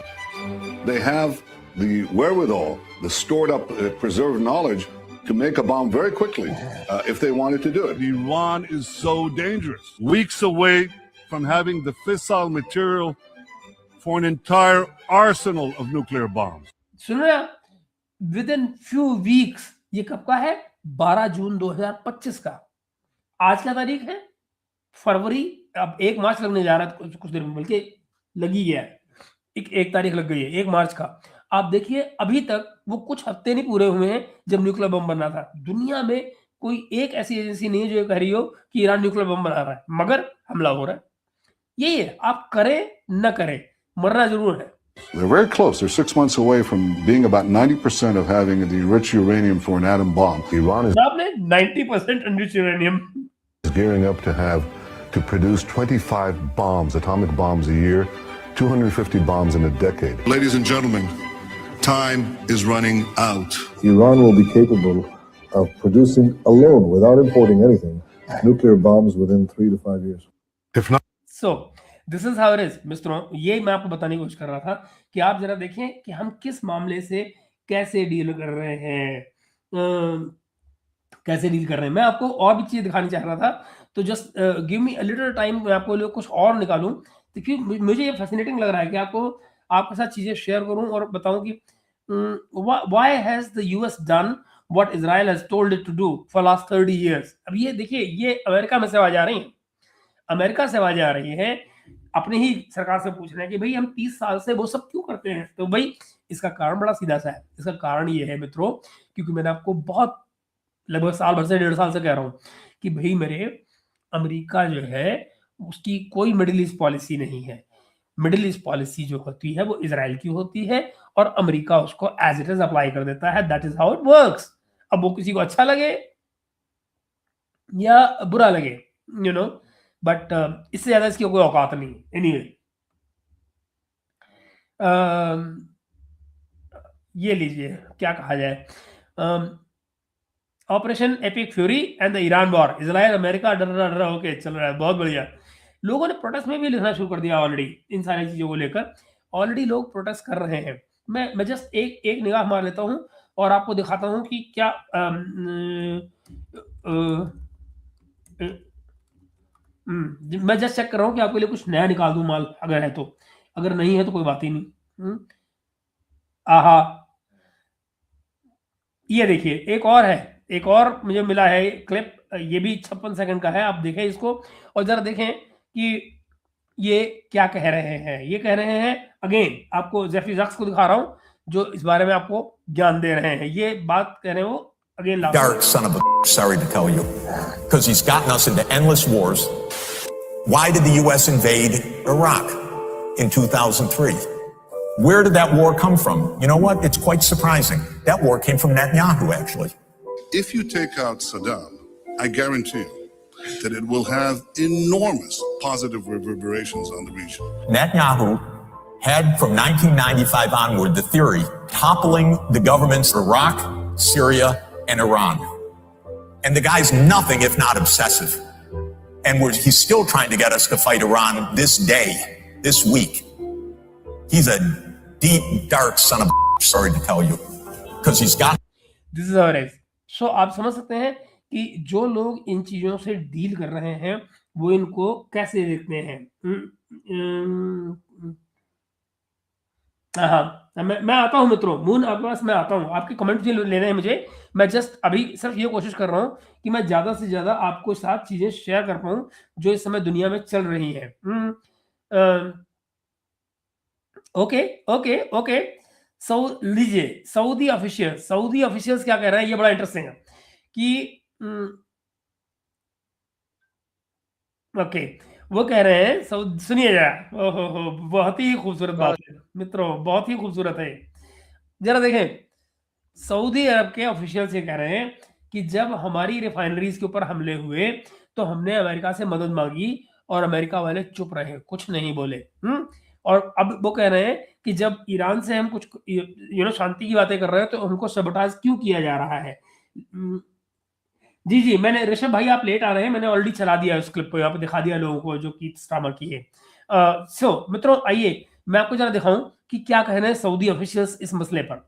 They have the wherewithal, the stored up, preserved knowledge to make a bomb very quickly if they wanted to do it. Iran is so dangerous. Weeks away from having the fissile material for an entire arsenal of nuclear bombs. सुनो, within few weeks, ये कब का है? 12 जून 2025 का। आज क्या तारीख है? फरवरी, अब 1 मार्च लगने जा रहा है कुछ देर में, बल्कि लगी गया है, एक तारीख लग गई है 1 मार्च का। आप देखिए अभी तक वो कुछ हफ्ते नहीं पूरे हुए हैं जब न्यूक्लियर बम बनना था। दुनिया में कोई एक ऐसी एजेंसी नहीं है जो कह रही हो कि ईरान न्यूक्लियर बम बना रहा है, मगर हमला हो रहा है। यही है, आप करें न करें, मरना जरूर है। They're very close. They're 6 months away from being about 90% of having the enriched uranium for an atom bomb. Iran is आपने 90% enriched uranium. gearing up to produce 25 bombs, atomic bombs a year, 250 bombs in a decade. Ladies and gentlemen, time is running out. Iran will be capable of producing alone, without importing anything, nuclear bombs within 3 to 5 years. If not, So this is how it is, मित्रों। ये मैं आपको बताने की कोशिश कर रहा था कि आप जरा देखें कि हम किस मामले से कैसे डील कर रहे हैं, कैसे डील कर रहे हैं। मैं आपको और भी चीजें दिखानी चाह रहा था, तो just give me a little time, मैं आपको लिए कुछ और निकालूं, क्योंकि मुझे ये फैसिनेटिंग लग रहा है कि आपके साथ चीजें शेयर करूं और बताऊं कि why has the US done what Israel has told it to do for last 30 years। अब ये देखिए, ये अमेरिका में से आवाज आ रही है, अमेरिका से आवाज आ रही है, अपनी ही सरकार से पूछ रहे हैं कि भाई हम 30 साल से वो सब क्यों करते हैं। तो भाई इसका कारण बड़ा सीधा सा है। इसका कारण ये है मित्रों, क्योंकि मैंने आपको बहुत लगभग साल भर से 1.5 साल से कह रहा हूं कि भाई मेरे, अमेरिका जो है उसकी कोई मिडिल ईस्ट पॉलिसी नहीं है। मिडिल ईस्ट पॉलिसी जो होती है वो इजराइल की होती है और अमेरिका उसको एज इट इज अप्लाई कर देता है। That is how it works. अब वो किसी को अच्छा लगे या बुरा लगे, यू नो, बट इससे ज्यादा इसकी कोई औकात नहीं। एनीवे, ये लीजिए, क्या कहा जाए, operation epic fury and the Iran war, Israel America डर होके चल रहा है। बहुत बढ़िया। लोगों ने प्रोटेस्ट में भी लिखना शुरू कर दिया ऑलरेडी, इन सारी चीजों को लेकर ऑलरेडी लोग प्रोटेस्ट कर रहे हैं। मैं जस्ट एक निगाह मार लेता हूं और आपको दिखाता हूं कि क्या मैं जस्ट चेक कर रहा हूं कि आपके लिए कुछ नया निकाल दूं माल, अगर है तो। अगर नहीं है तो कोई बात ही नहीं। आहा, ये देखिए, एक और मुझे मिला है क्लिप, ये भी 56 सेकंड का है। आप देखें इसको और जरा देखें कि ये क्या कह रहे हैं। ये कह रहे हैं, अगेन आपको जेफरी जक्स को दिखा रहा हूं जो इस बारे में आपको ज्ञान दे रहे हैं। ये बात कह रहे हैं वो, again Dark son of a sorry to tell you, because he's gotten us into endless wars. Why did the U.S. invade Iraq in 2003? Where did that war come from? You know what? It's quite surprising. That war came from Netanyahu, actually. if you take out Saddam, I guarantee you that it will have enormous positive reverberations on the region. Netanyahu had from 1995 onward the theory toppling the governments of Iraq, Syria, and Iran. And the guy's nothing if not obsessive. And he's still trying to get us to fight Iran this day, this week. He's a deep, dark son of a, sorry to tell you. Because he's got... This is how it is. So आप समझ सकते हैं कि जो लोग इन चीजों से deal कर रहे हैं वो इनको कैसे देखते हैं। हाँ, मैं आता हूँ मित्रों, मून आपके पास मैं आता हूँ, आपके कमेंट भी लेने हैं मुझे। मैं जस्ट अभी सिर्फ ये कोशिश कर रहा हूँ कि मैं ज्यादा से ज्यादा आपको साथ चीजें शेयर कर पाऊँ जो इस समय दुनिया में चल रही हैं। ओके। लीजिए, सऊदी ऑफिशियल्स क्या कह रहे हैं, ये बड़ा इंटरेस्टिंग है कि ओके, वो कह रहे हैं, सुनिए जरा, ओहो, बहुत ही खूबसूरत बात है मित्रों, बहुत ही खूबसूरत है। जरा देखें, सऊदी अरब के ऑफिशियल्स ये कह रहे हैं कि जब हमारी रिफाइनरीज के ऊपर हमले हुए तो हमने अमेरिका से मदद मांगी और अमेरिका वाले चुप रहे, कुछ नहीं बोले। और अब वो कह रहे हैं कि जब ईरान से हम कुछ शांति की बातें कर रहे हैं तो उनको सबोटाज क्यों किया जा रहा है। जी, मैंने, ऋषभ भाई आप लेट आ रहे हैं, मैंने ऑलरेडी चला दिया उस क्लिप को, यहाँ पे दिखा दिया लोगों को जो की स्ट्रामा की है। सो मित्रों, आइए मैं आपको जरा दिखाऊं कि क्या कह रहे हैं सऊदी ऑफिशियल्स इस मसले पर।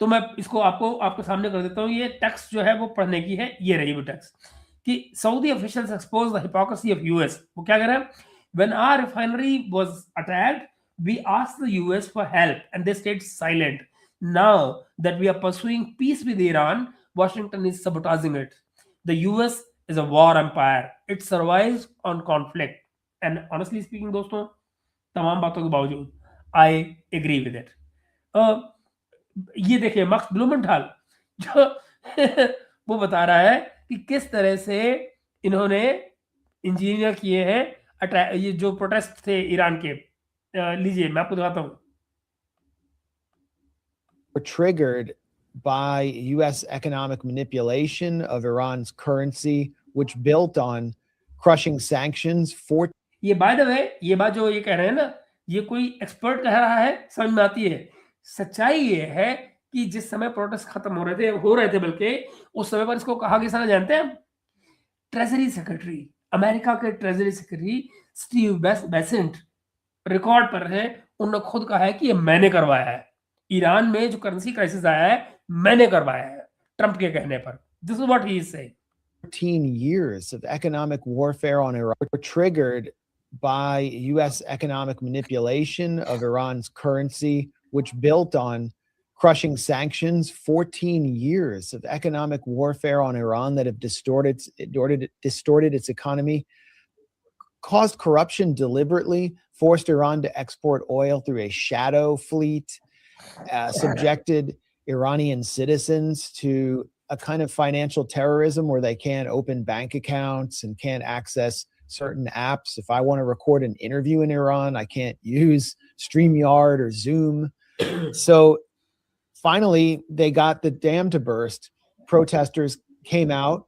तो मैं इसको आपके सामने कर देता हूँ। ये टेक्स्ट जो है वो पढ़ने की है, ये रही वो टेक्स्ट कि Saudi officials expose the hypocrisy of US. वो क्या कह रहे हैं, when our refinery was attacked we asked the US for help and they stayed silent. Now that we are pursuing peace with Iran, Washington is sabotaging it. The US is a war empire. It survives on conflict. And honestly speaking, दोस्तों, तमाम बातों के बावजूद I agree with it. ये देखिए, मक्स ब्लूमेंथाल जो वो बता रहा है कि किस तरह से इन्होंने इंजीनियर किए हैं ये जो प्रोटेस्ट थे ईरान के। लीजिए मैं आपको दिखाता हूँ। Were triggered by U.S. economic manipulation of Iran's currency, which built on crushing sanctions for ये बाय द वे ये बात जो ये कह रहे हैं ना, ये कोई एक्सपर्ट कह रहा है, समझ में आती है। सच्चाई ये है कि जिस समय प्रोटेस्ट खत्म हो रहे थे बल्कि उस समय पर इसको कहा किसने जानते हैं? ट्रेजरी सेक्रेटरी, अमेरिका के treasury secretary Steve Besant record पर है। उन्होंने खुद कहा है कि ये मैंने करवाया है। ईरान में जो करेंसी क्राइसिस आया है मैंने करवाया है, ट्रंप के कहने पर। This is what he is saying. 14 years of economic warfare on Iran were triggered by U.S. economic manipulation of Iran's currency, which built on crushing sanctions. 14 years of economic warfare on Iran that have distorted its economy, caused corruption deliberately, forced Iran to export oil through a shadow fleet, subjected Iranian citizens to a kind of financial terrorism where they can't open bank accounts and can't access certain apps. If I want to record an interview in Iran, I can't use StreamYard or Zoom. So finally, they got the dam to burst. Protesters came out.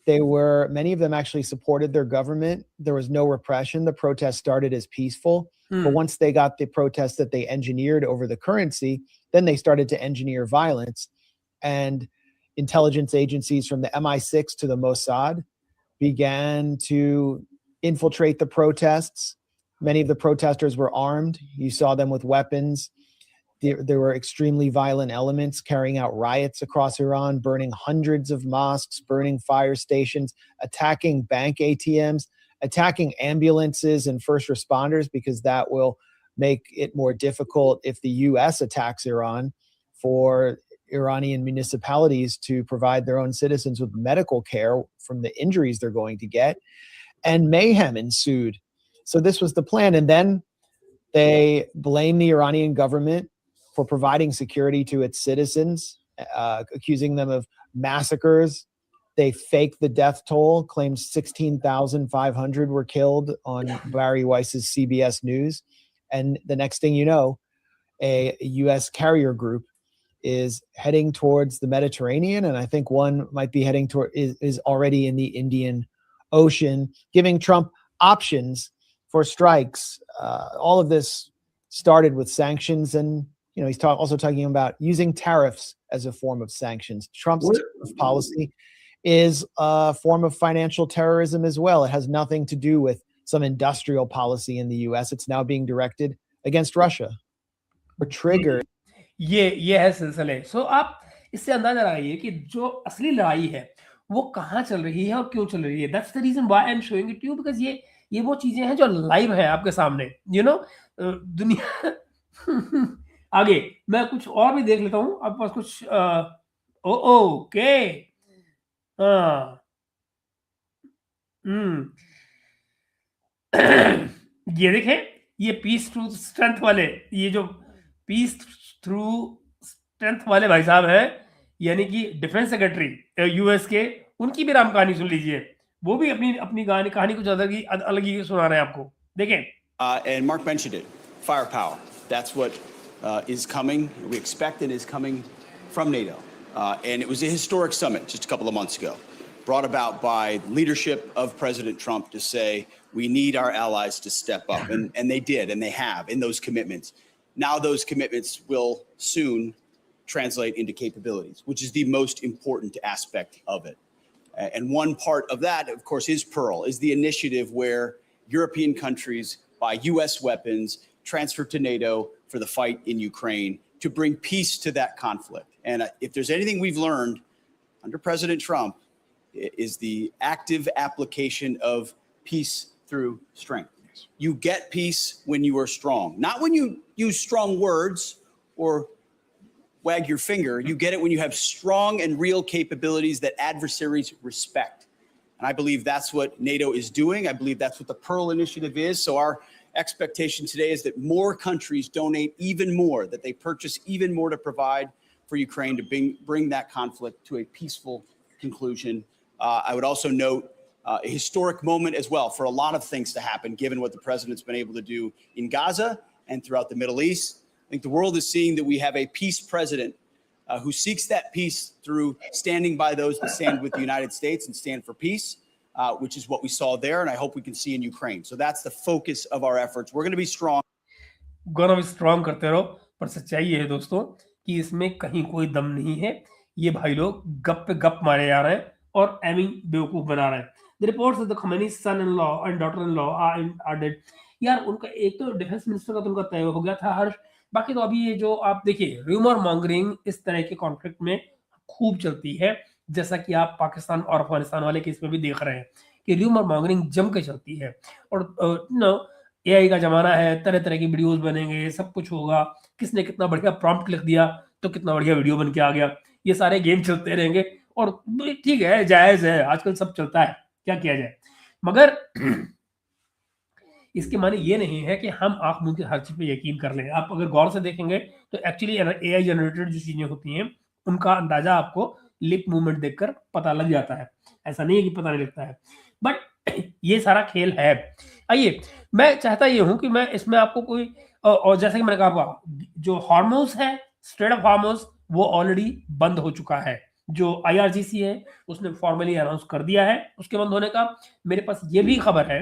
Many of them actually supported their government. There was no repression. The protest started as peaceful. But once they got the protest that they engineered over the currency, then they started to engineer violence. And intelligence agencies from the MI6 to the Mossad began to infiltrate the protests. Many of the protesters were armed. You saw them with weapons. There were extremely violent elements carrying out riots across Iran, burning hundreds of mosques, burning fire stations, attacking bank ATMs, attacking ambulances and first responders, because that will make it more difficult if the U.S. attacks Iran for Iranian municipalities to provide their own citizens with medical care from the injuries they're going to get. And mayhem ensued. So this was the plan. And then they blamed the Iranian government for providing security to its citizens, accusing them of massacres. They faked the death toll, claimed 16,500 were killed on Barry Weiss's CBS News. And the next thing you know, a U.S. carrier group is heading towards the Mediterranean, and I think one might be heading toward is already in the Indian Ocean, giving Trump options for strikes. All of this started with sanctions, and he's also talking about using tariffs as a form of sanctions. Trump's tariff policy is a form of financial terrorism as well. It has nothing to do with some industrial policy in the U.S. It's now being directed against Russia. Or triggered. ये है सिलसिले। सो आप इससे अंदाजा लगाइए कि जो असली लड़ाई है वो कहाँ चल रही है और क्यों चल रही है। That's the reason why I am showing it to you, because ये वो चीजें हैं जो लाइव है आपके सामने। दुनिया आगे मैं कुछ और भी देख लेता हूँ आपके पास कुछ। ओके हाँ ये देखें, ये पीस थ्रू स्ट्रेंथ वाले, ये जो पीस थ्रू स्ट्रेंथ वाले भाई साहब हैं, यानी कि डिफेंस सेक्रेटरी यूएस के, उनकी भी राम कहानी सुन लीजिए। वो भी अपनी कहानी कुछ अलग ही सुना रहे हैं आपको। देखें। And Mark mentioned it, firepower. That's what is coming. We expect it is coming from NATO. And it was a historic summit just a couple of months ago, brought about by leadership of President Trump to say we need our allies to step up. And they did, and they have in those commitments. Now those commitments will soon translate into capabilities, which is the most important aspect of it. And one part of that, of course, is Pearl, is the initiative where European countries buy U.S. weapons, transfer to NATO for the fight in Ukraine to bring peace to that conflict. And if there's anything we've learned under President Trump, is the active application of peace through strength. You get peace when you are strong, not when you use strong words or wag your finger. You get it when you have strong and real capabilities that adversaries respect. And I believe that's what NATO is doing. I believe that's what the Pearl Initiative is. So our expectation today is that more countries donate even more, that they purchase even more to provide for Ukraine to bring that conflict to a peaceful conclusion. I would also note a historic moment as well for a lot of things to happen, given what the president's been able to do in Gaza and throughout the Middle East. I think the world is seeing that we have a peace president who seeks that peace through standing by those that stand with the United States and stand for peace, which is what we saw there, and I hope we can see in Ukraine. So that's the focus of our efforts. We're going to be strong. Gaurav strong करते रहो, पर सच्चाई ये है दोस्तों कि इसमें कहीं कोई दम नहीं है। ये भाई लोग गप पे गप मारे जा रहे हैं और एमी बेवकूफ बना रहे हैं। The reports that the Khamenei's son-in-law and daughter-in-law are dead. यार उनका एक तो डिफेंस मिनिस्टर का तो उनका तय हो गया था हर्ष, बाकी तो अभी ये जो आप देखिए रूमर मॉन्गरिंग इस तरह के कॉन्फ्लिक्ट में खूब चलती है, जैसा कि आप पाकिस्तान और अफगानिस्तान वाले केस में भी देख रहे हैं कि रूमर मॉन्गरिंग जम के चलती है। और एआई का जमाना है, तरह तरह की वीडियोस बनेंगे, सब कुछ होगा, किसने कितना बढ़िया प्रॉम्प्ट लिख दिया तो कितना बढ़िया वीडियो बन के आ गया। ये सारे गेम चलते रहेंगे और ठीक है, जायज है, आजकल सब चलता है, क्या किया जाए। मगर इसके माने ये नहीं है कि हम आंख मूंद के हर चीज पे यकीन कर लें। आप अगर गौर से देखेंगे तो एक्चुअली एआई जनरेटेड जो चीजें होती हैं उनका अंदाजा आपको लिप मूवमेंट देखकर पता लग जाता है, ऐसा नहीं है कि पता नहीं लगता है, बट ये सारा खेल है। आइए, मैं चाहता ये हूं कि मैं इसमें आपको कोई और जैसे कि मैंने कहा जो हॉर्मोज है, स्ट्रेट ऑफ हॉर्मोज, वो ऑलरेडी बंद हो चुका है। जो आईआरजीसी है उसने फॉर्मली अनाउंस कर दिया है उसके बंद होने का। मेरे पास ये भी खबर है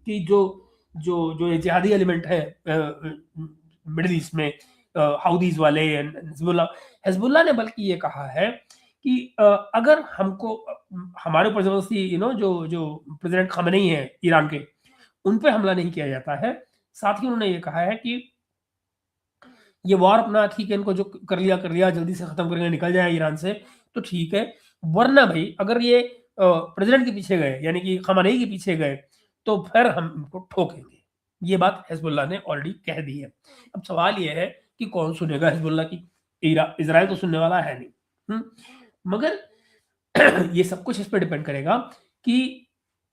कि जो ये जिहादी एलिमेंट है मिडिल ईस्ट में, हाउदीज वाले, हिजबुल्लाह ने बल्कि ये कहा है कि अगर हमको हमारे ऊपर जबरदस्ती जो प्रेसिडेंट खमेनी है ईरान के, उन पे हमला नहीं किया जाता है। साथ ही उन्होंने ये कहा है कि ये वॉर अपना ठीक है, इनको जो कर लिया जल्दी से खत्म करके निकल जाए ईरान से तो ठीक है, वरना भाई अगर ये प्रेसिडेंट के पीछे गए यानी कि खमेनी के पीछे गए तो फिर हम इनको ठोकेंगे। ये बात हिजबुल्लाह ने ऑलरेडी कह दी है। अब सवाल ये है कि कौन सुनेगा हिजबुल्लाह की, इजराइल तो सुनने वाला है नहीं। मगर ये सब कुछ इस पर डिपेंड करेगा कि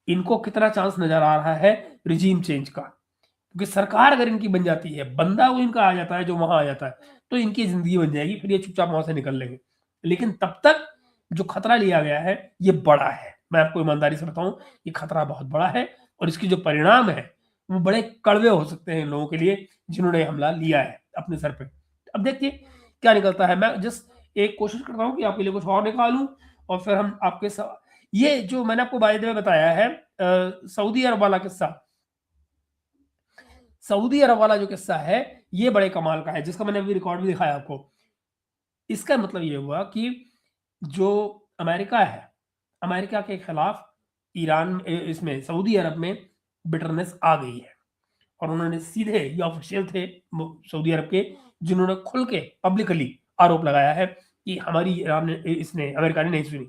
इनको कितना चांस नजर आ रहा है रिजीम चेंज का, क्योंकि सरकार अगर इनकी बन जाती है, बंदा वो इनका आ जाता है जो वहां आ जाता है, तो इनकी जिंदगी बन जाएगी, फिर ये चुपचाप वहां से निकल लेंगे। लेकिन तब तक जो खतरा लिया गया है ये बड़ा है, मैं आपको ईमानदारी से बताऊं, ये खतरा बहुत बड़ा है और इसकी जो परिणाम है वो बड़े कड़वे हो सकते हैं लोगों के लिए जिन्होंने हमला लिया है अपने सर पे। अब देखिए क्या निकलता है। मैं जस्ट एक कोशिश करता हूँ कि आपके लिए कुछ और निकालूं और फिर हम आपके ये जो मैंने आपको बाय द वे बताया है सऊदी अरब वाला किस्सा, सऊदी अरब वाला जो किस्सा है ये बड़े कमाल का है, जिसका मैंने अभी रिकॉर्ड भी दिखाया आपको। इसका मतलब ये हुआ कि जो अमेरिका है, अमेरिका के खिलाफ ईरान इसमें सऊदी अरब में बिटरनेस आ गई है और उन्होंने सीधे, ये ऑफिशियल थे सऊदी अरब के, जिन्होंने खुल के पब्लिकली आरोप लगाया है कि हमारी ईरान ने, इसने, अमेरिका ने नहीं सुनी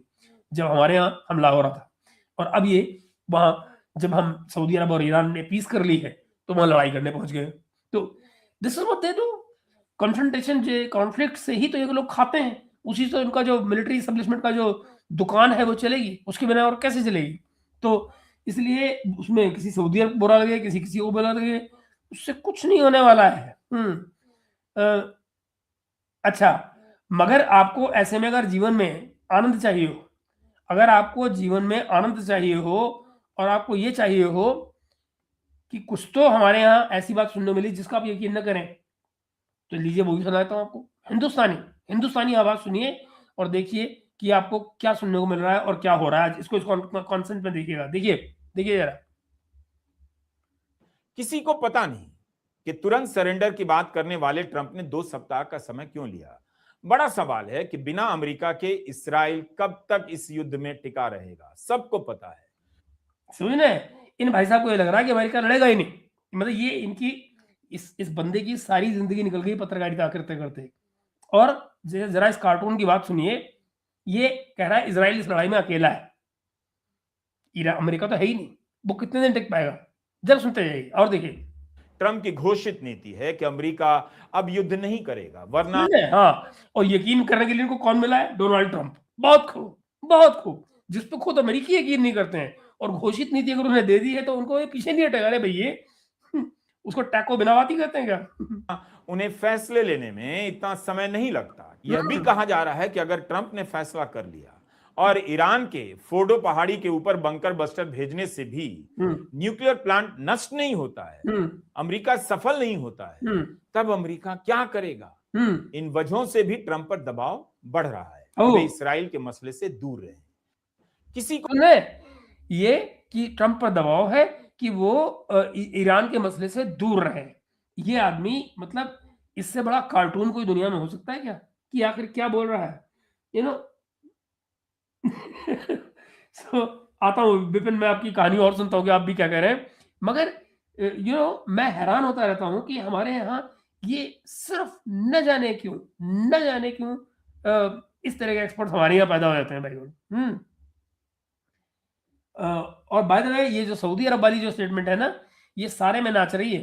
जब हमारे यहाँ हमला हो रहा था, और अब ये वहां जब हम सऊदी अरब और ईरान ने पीस कर ली है तो वहां लड़ाई करने पहुंच गए। तो this is what they do, confrontation, conflict से ही तो ये लोग खाते हैं, उसी से उनका जो मिलिट्री एस्टेब्लिशमेंट का जो दुकान है वो चलेगी, उसके बिना और कैसे चलेगी। तो इसलिए उसमें किसी सऊदी अरब बुरा लगे, किसी को बुरा लगे, उससे कुछ नहीं होने वाला है। अच्छा, मगर आपको ऐसे में अगर जीवन में आनंद चाहिए हो, अगर आपको जीवन में आनंद चाहिए हो और आपको ये चाहिए हो कि कुछ तो हमारे यहाँ ऐसी बात सुनने मिली जिसका आप यकीन न करें, तो लीजिए वो भी सुनाता हूँ आपको। हिंदुस्तानी आवाज सुनिए और देखिए कि आपको क्या सुनने को मिल रहा है और क्या हो रहा है। इसको कॉन्सेंट में देखिएगा, देखिए जरा। किसी को पता नहीं कि तुरंत सरेंडर की बात करने वाले ट्रंप ने 2 सप्ताह का समय क्यों लिया। बड़ा सवाल है कि बिना अमेरिका के इस्राइल कब तक इस युद्ध में टिका रहेगा, सबको पता है। समझे, इन भाई साहब को ये लग रहा है कि अमेरिका लड़ेगा ही नहीं। मतलब ये इनकी इस बंदे की सारी जिंदगी निकल गई पत्रकारिता करते करते। और जरा इस कार्टून की बात सुनिए, ये कह रहा है इजराइल इस लड़ाई में अकेला है, अमेरिका तो है ही नहीं, वो कितने दिन टिक पाएगा। जब सुनते जाइए और देखिए। ट्रंप की घोषित नीति है कि अमेरिका अब युद्ध नहीं करेगा, वरना। हाँ, और यकीन करने के लिए इनको कौन मिला है? Donald Trump. बहुत खूब, जिस पे खुद अमेरिकी यकीन नहीं करते हैं। और घोषित नीति अगर उन्हें दे दी है तो उनको ये पीछे नहीं हटेगा। अरे भैया, उसको टैको बिनावाती कहते हैं क्या? उन्हें फैसले लेने में इतना समय नहीं लगता। यह भी कहा जा रहा है कि अगर ट्रंप ने फैसला कर लिया और ईरान के फोर्डो पहाड़ी के ऊपर बंकर बस्टर भेजने से भी न्यूक्लियर प्लांट नष्ट नहीं होता है, अमेरिका सफल नहीं होता है, तब अमेरिका क्या करेगा? इन वजहों से भी ट्रंप पर दबाव बढ़ रहा है। वे इसराइल के मसले से दूर रहे। किसी को ये कि ट्रंप पर दबाव है कि वो ईरान के मसले से दूर रहे। ये आदमी मतलब इससे बड़ा कार्टून कोई दुनिया में हो सकता है क्या? कि आखिर क्या बोल रहा है? यू नो सो आता हूँ विपिन, मैं आपकी कहानी और सुनता हूँ कि आप भी क्या कह रहे हैं। मगर मैं हैरान होता रहता हूँ कि हमारे यहाँ ये सिर्फ न जाने क्यों इस तरह के एक्सपर्ट हमारे यहाँ पैदा हो जाते हैं भाई। और बाय द वे ये जो सऊदी अरब वाली जो स्टेटमेंट है ना, ये सारे में नाच रही है।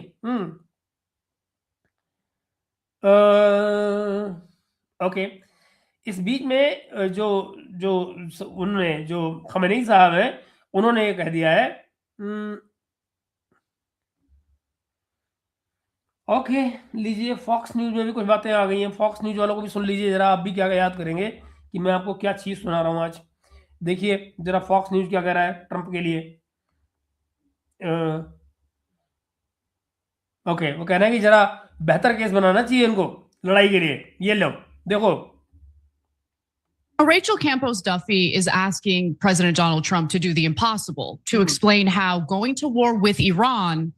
ओके, इस बीच में जो उन्होंने जो खमेनी साहब है, उन्होंने ये कह दिया है। ओके, लीजिए फॉक्स न्यूज में भी कुछ बातें आ गई हैं। फॉक्स न्यूज वालों को भी सुन लीजिए जरा, आप भी क्या याद करेंगे कि मैं आपको क्या चीज सुना रहा हूं आज। देखिए जरा फॉक्स न्यूज क्या कह रहा है ट्रंप के लिए। ओके, वो कह रहे हैं कि जरा बेहतर केस बनाना चाहिए इनको लड़ाई के लिए। ये लो देखो। Rachel Campos Duffy is asking President Donald Trump to do the impossible, to explain how going to war with Iran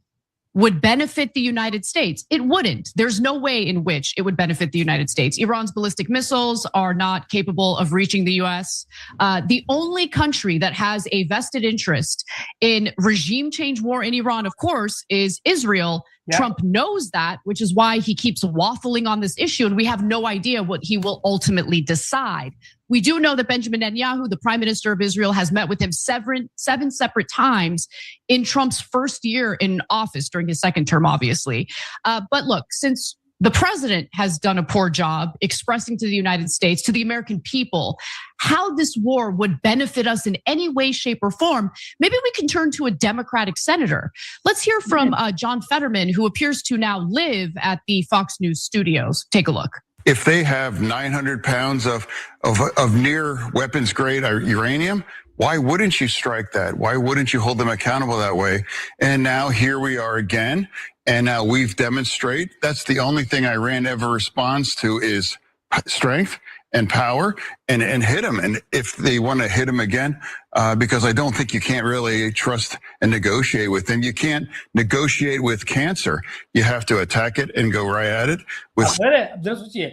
would benefit the United States. It wouldn't. There's no way in which it would benefit the United States. Iran's ballistic missiles are not capable of reaching the US. The only country that has a vested interest in regime change war in Iran, of course, is Israel. Yeah. Trump knows that, which is why he keeps waffling on this issue, and we have no idea what he will ultimately decide. We do know that Benjamin Netanyahu, the prime minister of Israel, has met with him seven separate times in Trump's first year in office during his second term, obviously. But look, since the president has done a poor job expressing to the United States, to the American people, how this war would benefit us in any way, shape, or form, maybe we can turn to a Democratic senator. Let's hear from John Fetterman, who appears to now live at the Fox News studios. Take a look. If they have 900 pounds of near weapons grade uranium, why wouldn't you strike that? Why wouldn't you hold them accountable that way? And now here we are again. And now we've demonstrated that's the only thing Iran ever responds to is strength and power and hit them. And if they want to hit them again, because I don't think you can't really trust and negotiate with them. You can't negotiate with cancer. You have to attack it and go right at it. जरा सोचिए,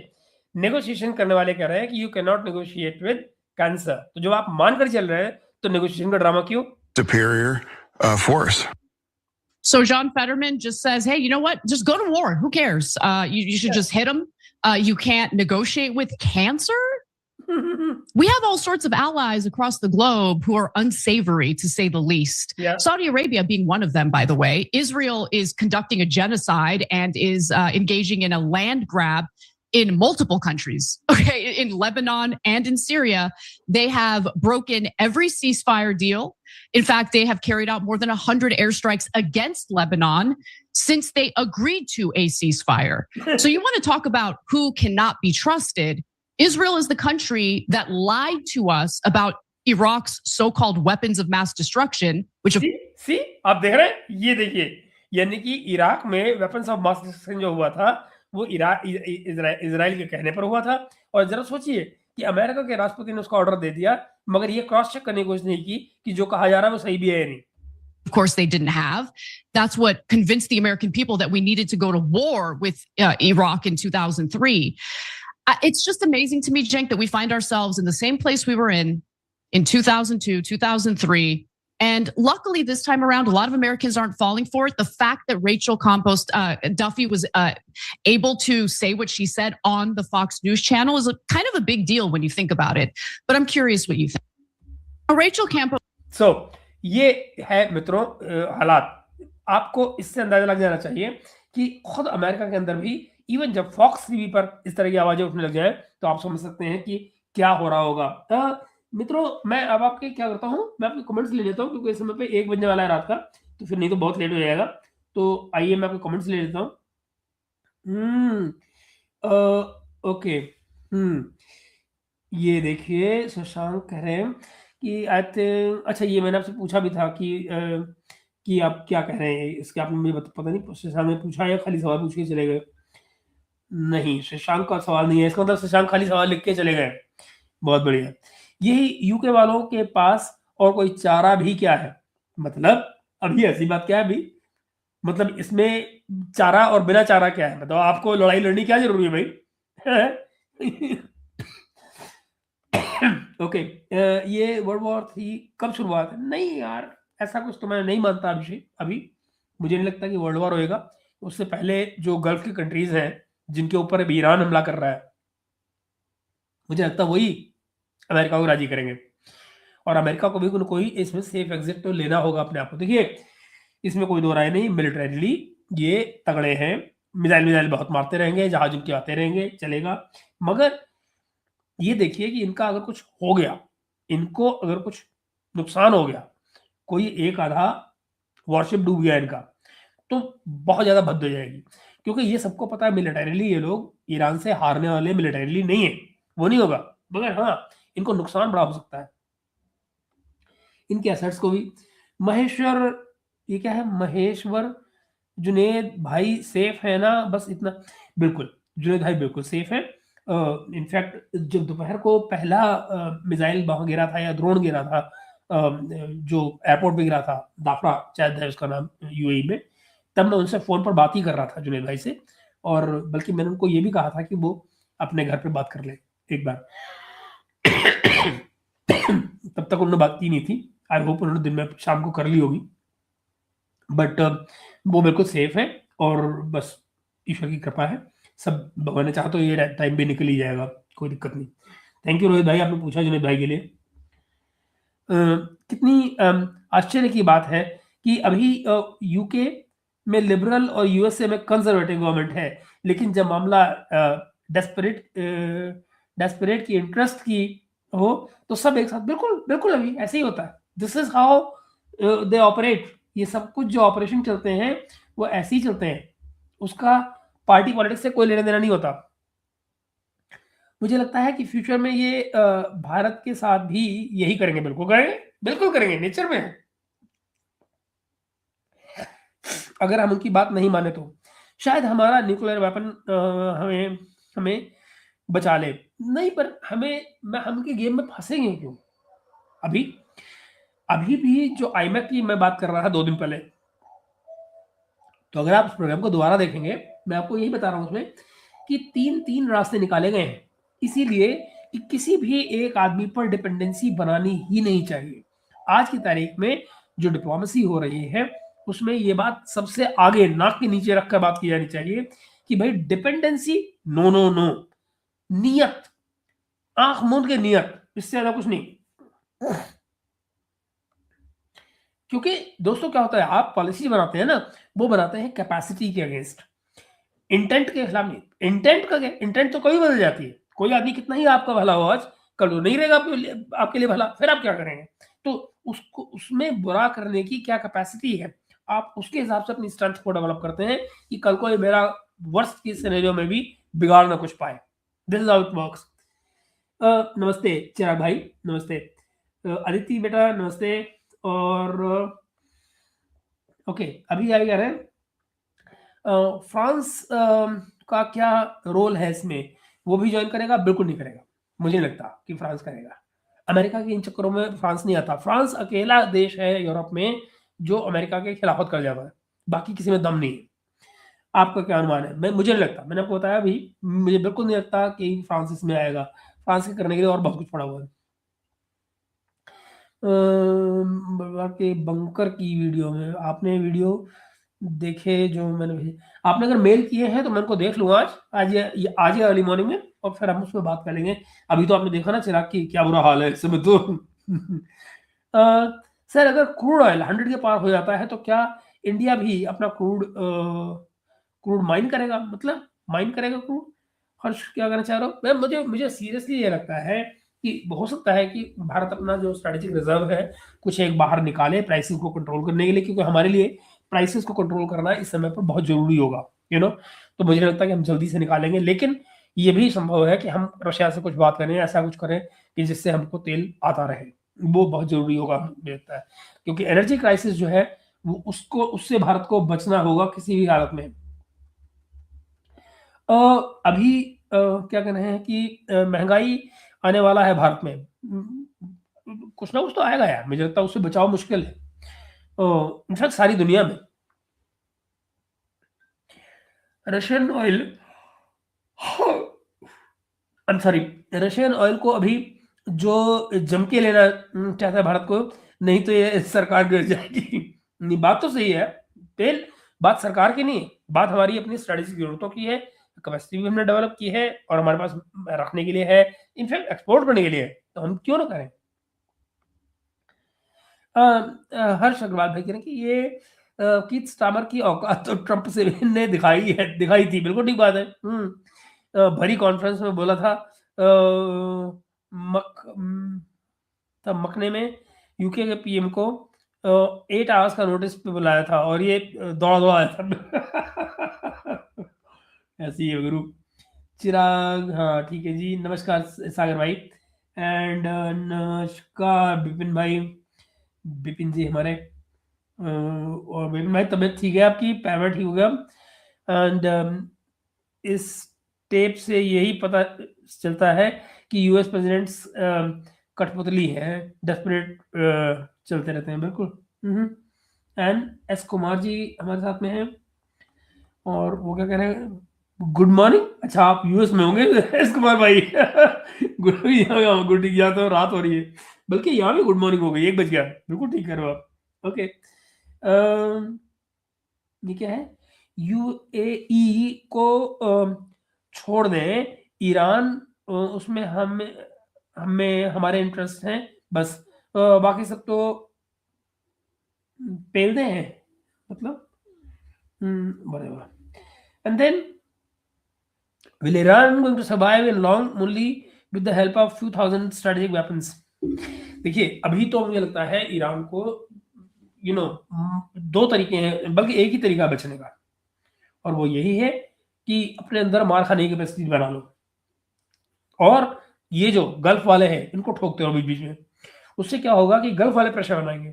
negotiation करने वाले कह रहे हैं कि you can not negotiate with cancer. तो जब आप मानकर चल रहे हैं तो नेगोशिएशन का ड्रामा क्यों? Superior force. So John Fetterman just says, hey, you know what? Just go to war. Who cares? You should just hit them. You can't negotiate with cancer? We have all sorts of allies across the globe who are unsavory, to say the least. Yeah. Saudi Arabia being one of them, by the way. Israel is conducting a genocide and is engaging in a land grab in multiple countries, okay, in Lebanon and in Syria. They have broken every ceasefire deal. In fact, they have carried out more than 100 airstrikes against Lebanon since they agreed to a ceasefire. So you want to talk about who cannot be trusted? Israel is the country that lied to us about Iraq's so-called weapons of mass destruction, which see, आप देख रहे हैं? ये देखिए, यानी कि Iraq में weapons of mass destruction जो हुआ था, वो इजराइल के कहने पर हुआ था। और जरा सोचिए कि अमेरिका के राष्ट्रपति ने उसका ऑर्डर दे दिया, मगर ये क्रॉस चेक करने की कोशिश नहीं की कि जो कहा जा रहा है वो सही भी है या नहीं। Of course, they didn't have. That's what convinced the American people that we needed to go to war with Iraq in 2003. It's just amazing to me, Cenk, that we find ourselves in the same place we were in 2002, 2003. And luckily, this time around, a lot of Americans aren't falling for it. The fact that Rachel Campos Duffy was able to say what she said on the Fox News channel is kind of a big deal when you think about it. But I'm curious what you think. Rachel Campos. So, ये है मित्रों हालात। आपको इससे अंदाजा लग जाना चाहिए कि खुद अमेरिका के अंदर भी इवन जब फॉक्स टीवी पर इस तरह की आवाजें उठने लग जाए तो आप समझ सकते हैं कि क्या हो रहा होगा। मित्रों, मैं अब आपके क्या करता हूं, मैं आपके कमेंट्स ले लेता हूं क्योंकि इस समय पे 1 बजने वाला है रात का, तो फिर नहीं तो बहुत लेट हो जाएगा। तो आइए मैं आपके कमेंट्स ले लेता हूं। ओके, ये देखिए शशांक कह रहे हैं कि आई थिंक, अच्छा ये मैंने आपसे पूछा भी था कि आप क्या कह रहे हैं इसके, आपने मुझे पता नहीं शशांक ने पूछा या खाली सवाल पूछ के चले गए। नहीं, शशांक का सवाल नहीं है, इसका मतलब शशांक खाली सवाल लिख के चले गए। बहुत बढ़िया। यही यूके वालों के पास और कोई चारा भी क्या है? मतलब अभी ऐसी बात क्या है अभी, मतलब इसमें चारा और बिना चारा क्या है? मतलब आपको लड़ाई लड़नी क्या जरूरी है भाई? ओके, ये वर्ल्ड वॉर 3 कब शुरुआत है? नहीं यार, ऐसा कुछ तो मैं नहीं मानता अभी मुझे नहीं लगता कि वर्ल्ड वॉर होएगा। उससे पहले जो गल्फ की कंट्रीज हैं जिनके ऊपर अभी ईरान हमला कर रहा है, मुझे लगता है वही अमेरिका को राजी करेंगे, और अमेरिका को भी कोई इसमें सेफ एग्जिट तो लेना होगा अपने आप को। देखिए इसमें कोई दो राय नहीं, मिलिटरीली ये तगड़े हैं, मिसाइल बहुत मारते रहेंगे, जहाज उनके आते रहेंगे, चलेगा। मगर ये देखिए कि इनका अगर कुछ हो गया, इनको अगर कुछ नुकसान हो गया, कोई एक आधा वॉरशिप डूब गया इनका, तो बहुत ज्यादा भद्द हो जाएगी, क्योंकि ये सबको पता है मिलिटरीली ये लोग ईरान से हारने वाले मिलिटरीली नहीं है, वो नहीं होगा। मगर हाँ, इनको नुकसान बड़ा हो सकता है, इनके एसेट्स को भी। महेश्वर, ये क्या है महेश्वर जुनेद भाई सेफ है ना? बस इतना, बिल्कुल जुनेद भाई बिल्कुल सेफ है। इनफैक्ट जब दोपहर को पहला मिसाइल वहां गिरा था या ड्रोन गिरा था, जो एयरपोर्ट पे गिरा था, दाफरा शायद है उसका नाम यूएई में, तब मैं उनसे फोन पर बात ही कर रहा था जुनेद भाई से, और बल्कि मैंने उनको ये भी कहा था कि वो अपने घर पे बात कर ले एक बार। तब तक उन्होंने बात की नहीं थी, आई होप उन्होंने दिन में शाम को कर ली होगी, बट वो बिल्कुल सेफ है, और बस ईश्वर की कृपा है, सब भगवान ने चाहा तो ये टाइम भी निकल ही जाएगा, कोई दिक्कत नहीं। थैंक यू रोहित भाई, आपने पूछा जुनेद भाई के लिए। कितनी आश्चर्य की बात है कि अभी यूके में लिबरल और यूएसए में कंजर्वेटिव गवर्नमेंट है, लेकिन जब मामला डेस्परेट की इंटरेस्ट की हो तो सब एक साथ, बिल्कुल बिल्कुल अभी ऐसे ही होता है। This is how they operate. ये सब कुछ जो ऑपरेशन चलते हैं वो ऐसे ही चलते हैं, उसका पार्टी पॉलिटिक्स से कोई लेना देना नहीं होता। मुझे लगता है कि फ्यूचर में ये भारत के साथ भी यही करेंगे, बिल्कुल करेंगे, नेचर में है। अगर हम उनकी बात नहीं माने तो शायद हमारा न्यूक्लियर वेपन हमें बचा ले, नहीं पर हम के गेम में फंसेंगे क्यों? अभी भी जो आईमैक की मैं बात कर रहा था 2 दिन पहले, तो अगर आप उस प्रोग्राम को दोबारा देखेंगे, मैं आपको यही बता रहा हूं उसमें कि 3 रास्ते निकाले गए हैं, इसीलिए कि किसी भी एक आदमी पर डिपेंडेंसी बनानी ही नहीं चाहिए। आज की तारीख में जो डिप्लोमेसी हो रही है उसमें ये बात सबसे आगे नाक के नीचे रखकर बात की जानी चाहिए कि भाई डिपेंडेंसी नो नो नो, नियत, आंख मूंद के नियत, इससे ज्यादा कुछ नहीं। क्योंकि दोस्तों क्या होता है, आप पॉलिसी बनाते हैं ना, वो बनाते हैं कैपेसिटी के अगेंस्ट, इंटेंट के खिलाफ नहीं। इंटेंट तो कभी बदल जाती है, कोई आदमी कितना ही आपका भला हो आज, कल तो नहीं रहेगा आपके लिए भला, फिर आप क्या करेंगे? तो उसको उसमें बुरा करने की क्या कैपेसिटी है, आप उसके हिसाब से अपनी स्ट्रेंथ को डेवलप करते हैं कि कल को ये मेरा वर्स्ट की सिनेरियो में भी बिगाड़ ना कुछ पाए। This is how it works. नमस्ते चिराग भाई, नमस्ते अदिति बेटा, नमस्ते। और ओके, अभी आ गया है फ्रांस का क्या रोल है इसमें, वो भी ज्वाइन करेगा? बिल्कुल नहीं करेगा, मुझे नहीं लगता कि फ्रांस करेगा। अमेरिका के इन चक्करों में फ्रांस नहीं आता। फ्रांस अकेला देश है यूरोप में जो अमेरिका के खिलाफत कर जाता है, बाकी किसी में दम नहीं है। आपका क्या अनुमान है? मुझे नहीं लगता, मैंने आपको बताया अभी, मुझे बिल्कुल नहीं लगता कि फ्रांस इसमें आएगा। फ्रांस के करने के लिए और बहुत कुछ पड़ा हुआ है। के बंकर की वीडियो में आपने वीडियो देखे जो मैंने भेजे, आपने अगर मेल किए हैं तो मैं उनको देख लूंगा आज या अर्ली मॉर्निंग में, और फिर हम उसमें बात कर लेंगे। अभी तो आपने देखा ना चिराग की क्या बुरा हाल है इस समय तो। सर अगर क्रूड ऑयल 100 के पार हो जाता है तो क्या इंडिया भी अपना क्रूड माइन करेगा? मतलब माइन करेगा क्रूड? हर्ष क्या कहना चाह रहे हो? मुझे सीरियसली ये लगता है कि हो सकता है कि भारत अपना जो स्ट्रेटेजिक रिजर्व है कुछ एक बाहर निकाले प्राइसेस को कंट्रोल करने के लिए, क्योंकि हमारे लिए प्राइसेस को कंट्रोल करना इस समय पर बहुत जरूरी होगा, तो मुझे लगता है कि हम जल्दी से निकालेंगे। लेकिन ये भी संभव है कि हम रशिया से कुछ बात करें, ऐसा कुछ करें कि जिससे हमको तेल आता रहे। वो बहुत ज़रूरी होगा मुझे लगता है, क्योंकि एनर्जी क्राइसिस जो है वो उससे भारत को बचना होगा किसी भी हालत में। अभी क्या कहना है कि महँगाई आने वाला है भारत में। कुछ ना कुछ तो आएगा यार, मुझे लगता है उससे बचाव मुश्किल है। इनफैक्ट सारी दुनिया में। Russian oil sorry, Russian oil को अभी जो जम के लेना चाहता है भारत को, नहीं तो ये सरकार गिर जाएगी। नहीं, बात तो सही है। तेल बात सरकार की नहीं है, बात हमारी अपनी स्ट्रेटेजिक जरूरतों की है, कैपेसिटी भी हमने डेवलप की है और हमारे पास रखने के लिए है, इनफैक्ट एक्सपोर्ट करने के लिए है, तो हम क्यों ना करें। हर्ष अग्रवाल भाई कह रहे हैं कि ये कीथ स्टार्मर की औकात तो ट्रंप से ने दिखाई थी। बिल्कुल ठीक बात है। भरी कॉन्फ्रेंस में बोला था तब मकने में यूके के पीएम को 8 आवर्स का नोटिस पे बुलाया था और ये दौड़ा आया था। ऐसी है गुरु। चिराग, हाँ ठीक है जी, नमस्कार सागर भाई एंड नमस्कार विपिन भाई, विपिन जी हमारे। और विपिन भाई तबीयत ठीक है आपकी, पैर ठीक हो गया। एंड इस टेप से यही पता चलता है कि यूएस प्रेसिडेंट्स कठपुतली है, डेस्परेट चलते रहते हैं। बिल्कुल। एंड एस कुमार जी हमारे साथ में हैं और वो क्या कह रहे हैं, गुड मॉर्निंग। अच्छा आप यूएस में होंगे एस कुमार भाई। गुड, यहाँ तो रात हो रही है, बल्कि यहाँ भी गुड मॉर्निंग हो गई, 1 बज गया। बिल्कुल ठीक कर रहे हो आप। ओके, ये क्या है, यूएई को छोड़ दें ईरान, उसमें हमें हमारे इंटरेस्ट हैं बस, बाकी सब तो पेलते हैं, मतलब whatever. And then will Iran going to survive in long only with the help of few thousand strategic weapons? देखिए अभी तो मुझे लगता है ईरान को 2 तरीके हैं, बल्कि एक ही तरीका बचने का, और वो यही है कि अपने अंदर मार खाने की कैपेसिटी बना लो और ये जो गल्फ वाले हैं इनको ठोकते रहो बीच बीच में। उससे क्या होगा कि गल्फ वाले प्रेशर बनाएंगे।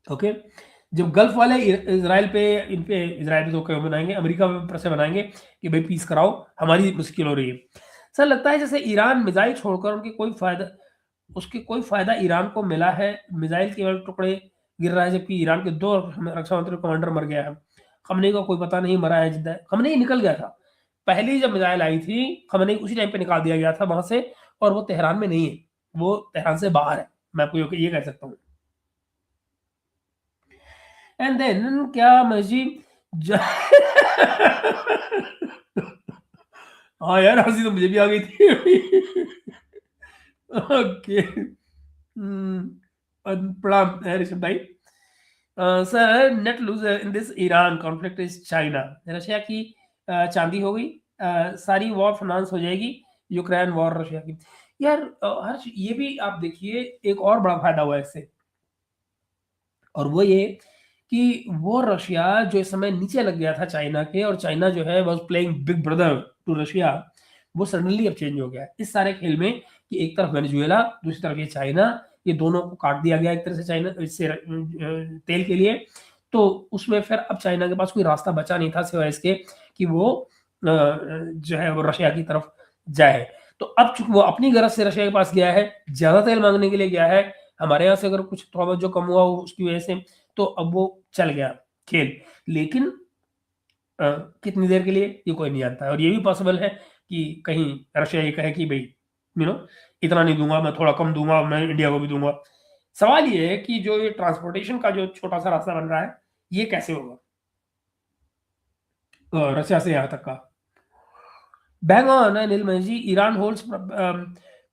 ओके, जब गल्फ वाले इजराइल पे तो क्यों बनाएंगे, अमेरिका पे प्रेशर बनाएंगे कि भाई पीस कराओ, हमारी मुश्किल हो रही है। सर लगता है जैसे ईरान मिसाइल छोड़कर उसके कोई फायदा ईरान को मिला है। मिसाइल केवल टुकड़े गिर रहा है, जबकि ईरान के 2 रक्षा मंत्री कमांडर मर गया है। खमनेई का कोई पता नहीं मरा है जिंदा है। खमनेई निकल गया था, पहली जब मिसाइल आई थी खमनेई उसी टाइम पे निकाल दिया गया था वहां से, और वो तेहरान में नहीं है, वो तेहरान से बाहर है, मैं आपको ये कह सकता हूँ। एंड देन क्या मस्जिद हाँ यार हंसी तो मुझे भी आ गई थी। ओके, प्रणाम ऋषभ भाई। Sir net loser in this Iran conflict is China. Russia की चांदी हो गई, सारी वॉर फाइनेंस हो जाएगी, यूक्रेन वॉर रशिया की। यार हर्ष ये भी आप देखिए एक और बड़ा फायदा हुआ है इससे, और वो ये कि वो रशिया जो इस समय नीचे लग गया था चाइना के, और चाइना जो है was playing big brother to Russia, वो सडनली अब चेंज हो गया है इस सारे खेल में कि एक तरफ वेनेजुएला, दूसरी तरफ ये चाइना, ये दोनों को काट दिया गया एक तरह से चाइना इससे तेल के लिए। तो उसमें फिर अब चाइना के पास कोई रास्ता बचा नहीं था सिवाय इसके कि वो जो है वो रशिया की तरफ जाए। तो अब चूंकि वो अपनी गरज से रशिया के पास गया है, ज्यादा तेल मांगने के लिए गया है, हमारे यहाँ से अगर कुछ थोड़ा बहुत जो कम हुआ उसकी वजह से, तो अब वो चल गया खेल। लेकिन कितनी देर के लिए ये कोई नहीं जानता है, और ये भी पॉसिबल है कि कहीं रशिया ये कहे कि भाई इतना नहीं दूंगा, मैं थोड़ा कम दूंगा, मैं इंडिया को भी दूंगा। सवाल ये है कि जो ये ट्रांसपोर्टेशन का जो छोटा सा रास्ता बन रहा है ये कैसे होगा रशिया से यहाँ तक का। Bang on Anil Mahesh ji, Iran holds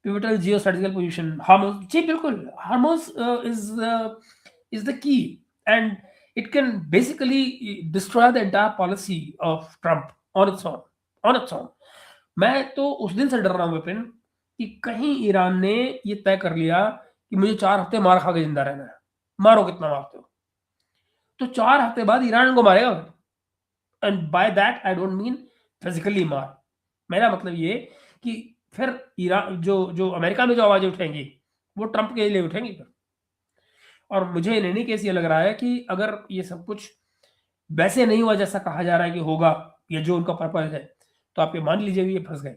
pivotal geostrategical position. Hormuz जी बिल्कुल, Hormuz is the key and it can basically destroy the entire policy of Trump on its own. मैं तो उस दिन से डर रहा हूं विपिन कि कहीं ईरान ने ये तय कर लिया कि मुझे 4 हफ्ते मार खा के जिंदा रहना है। मारो कितना मारते हो, तो 4 हफ्ते बाद ईरान को मारेगा and by that I don't mean physically मार, मेरा मतलब ये कि फिर ईरान जो अमेरिका में जो आवाजें उठेंगी वो ट्रंप के लिए उठेंगी फिर। और मुझे इन एनी केस ये लग रहा है कि अगर ये सब कुछ वैसे नहीं हुआ जैसा कहा जा रहा है कि होगा, ये जो उनका पर्पज है, तो आप ये मान लीजिए ये फंस गए।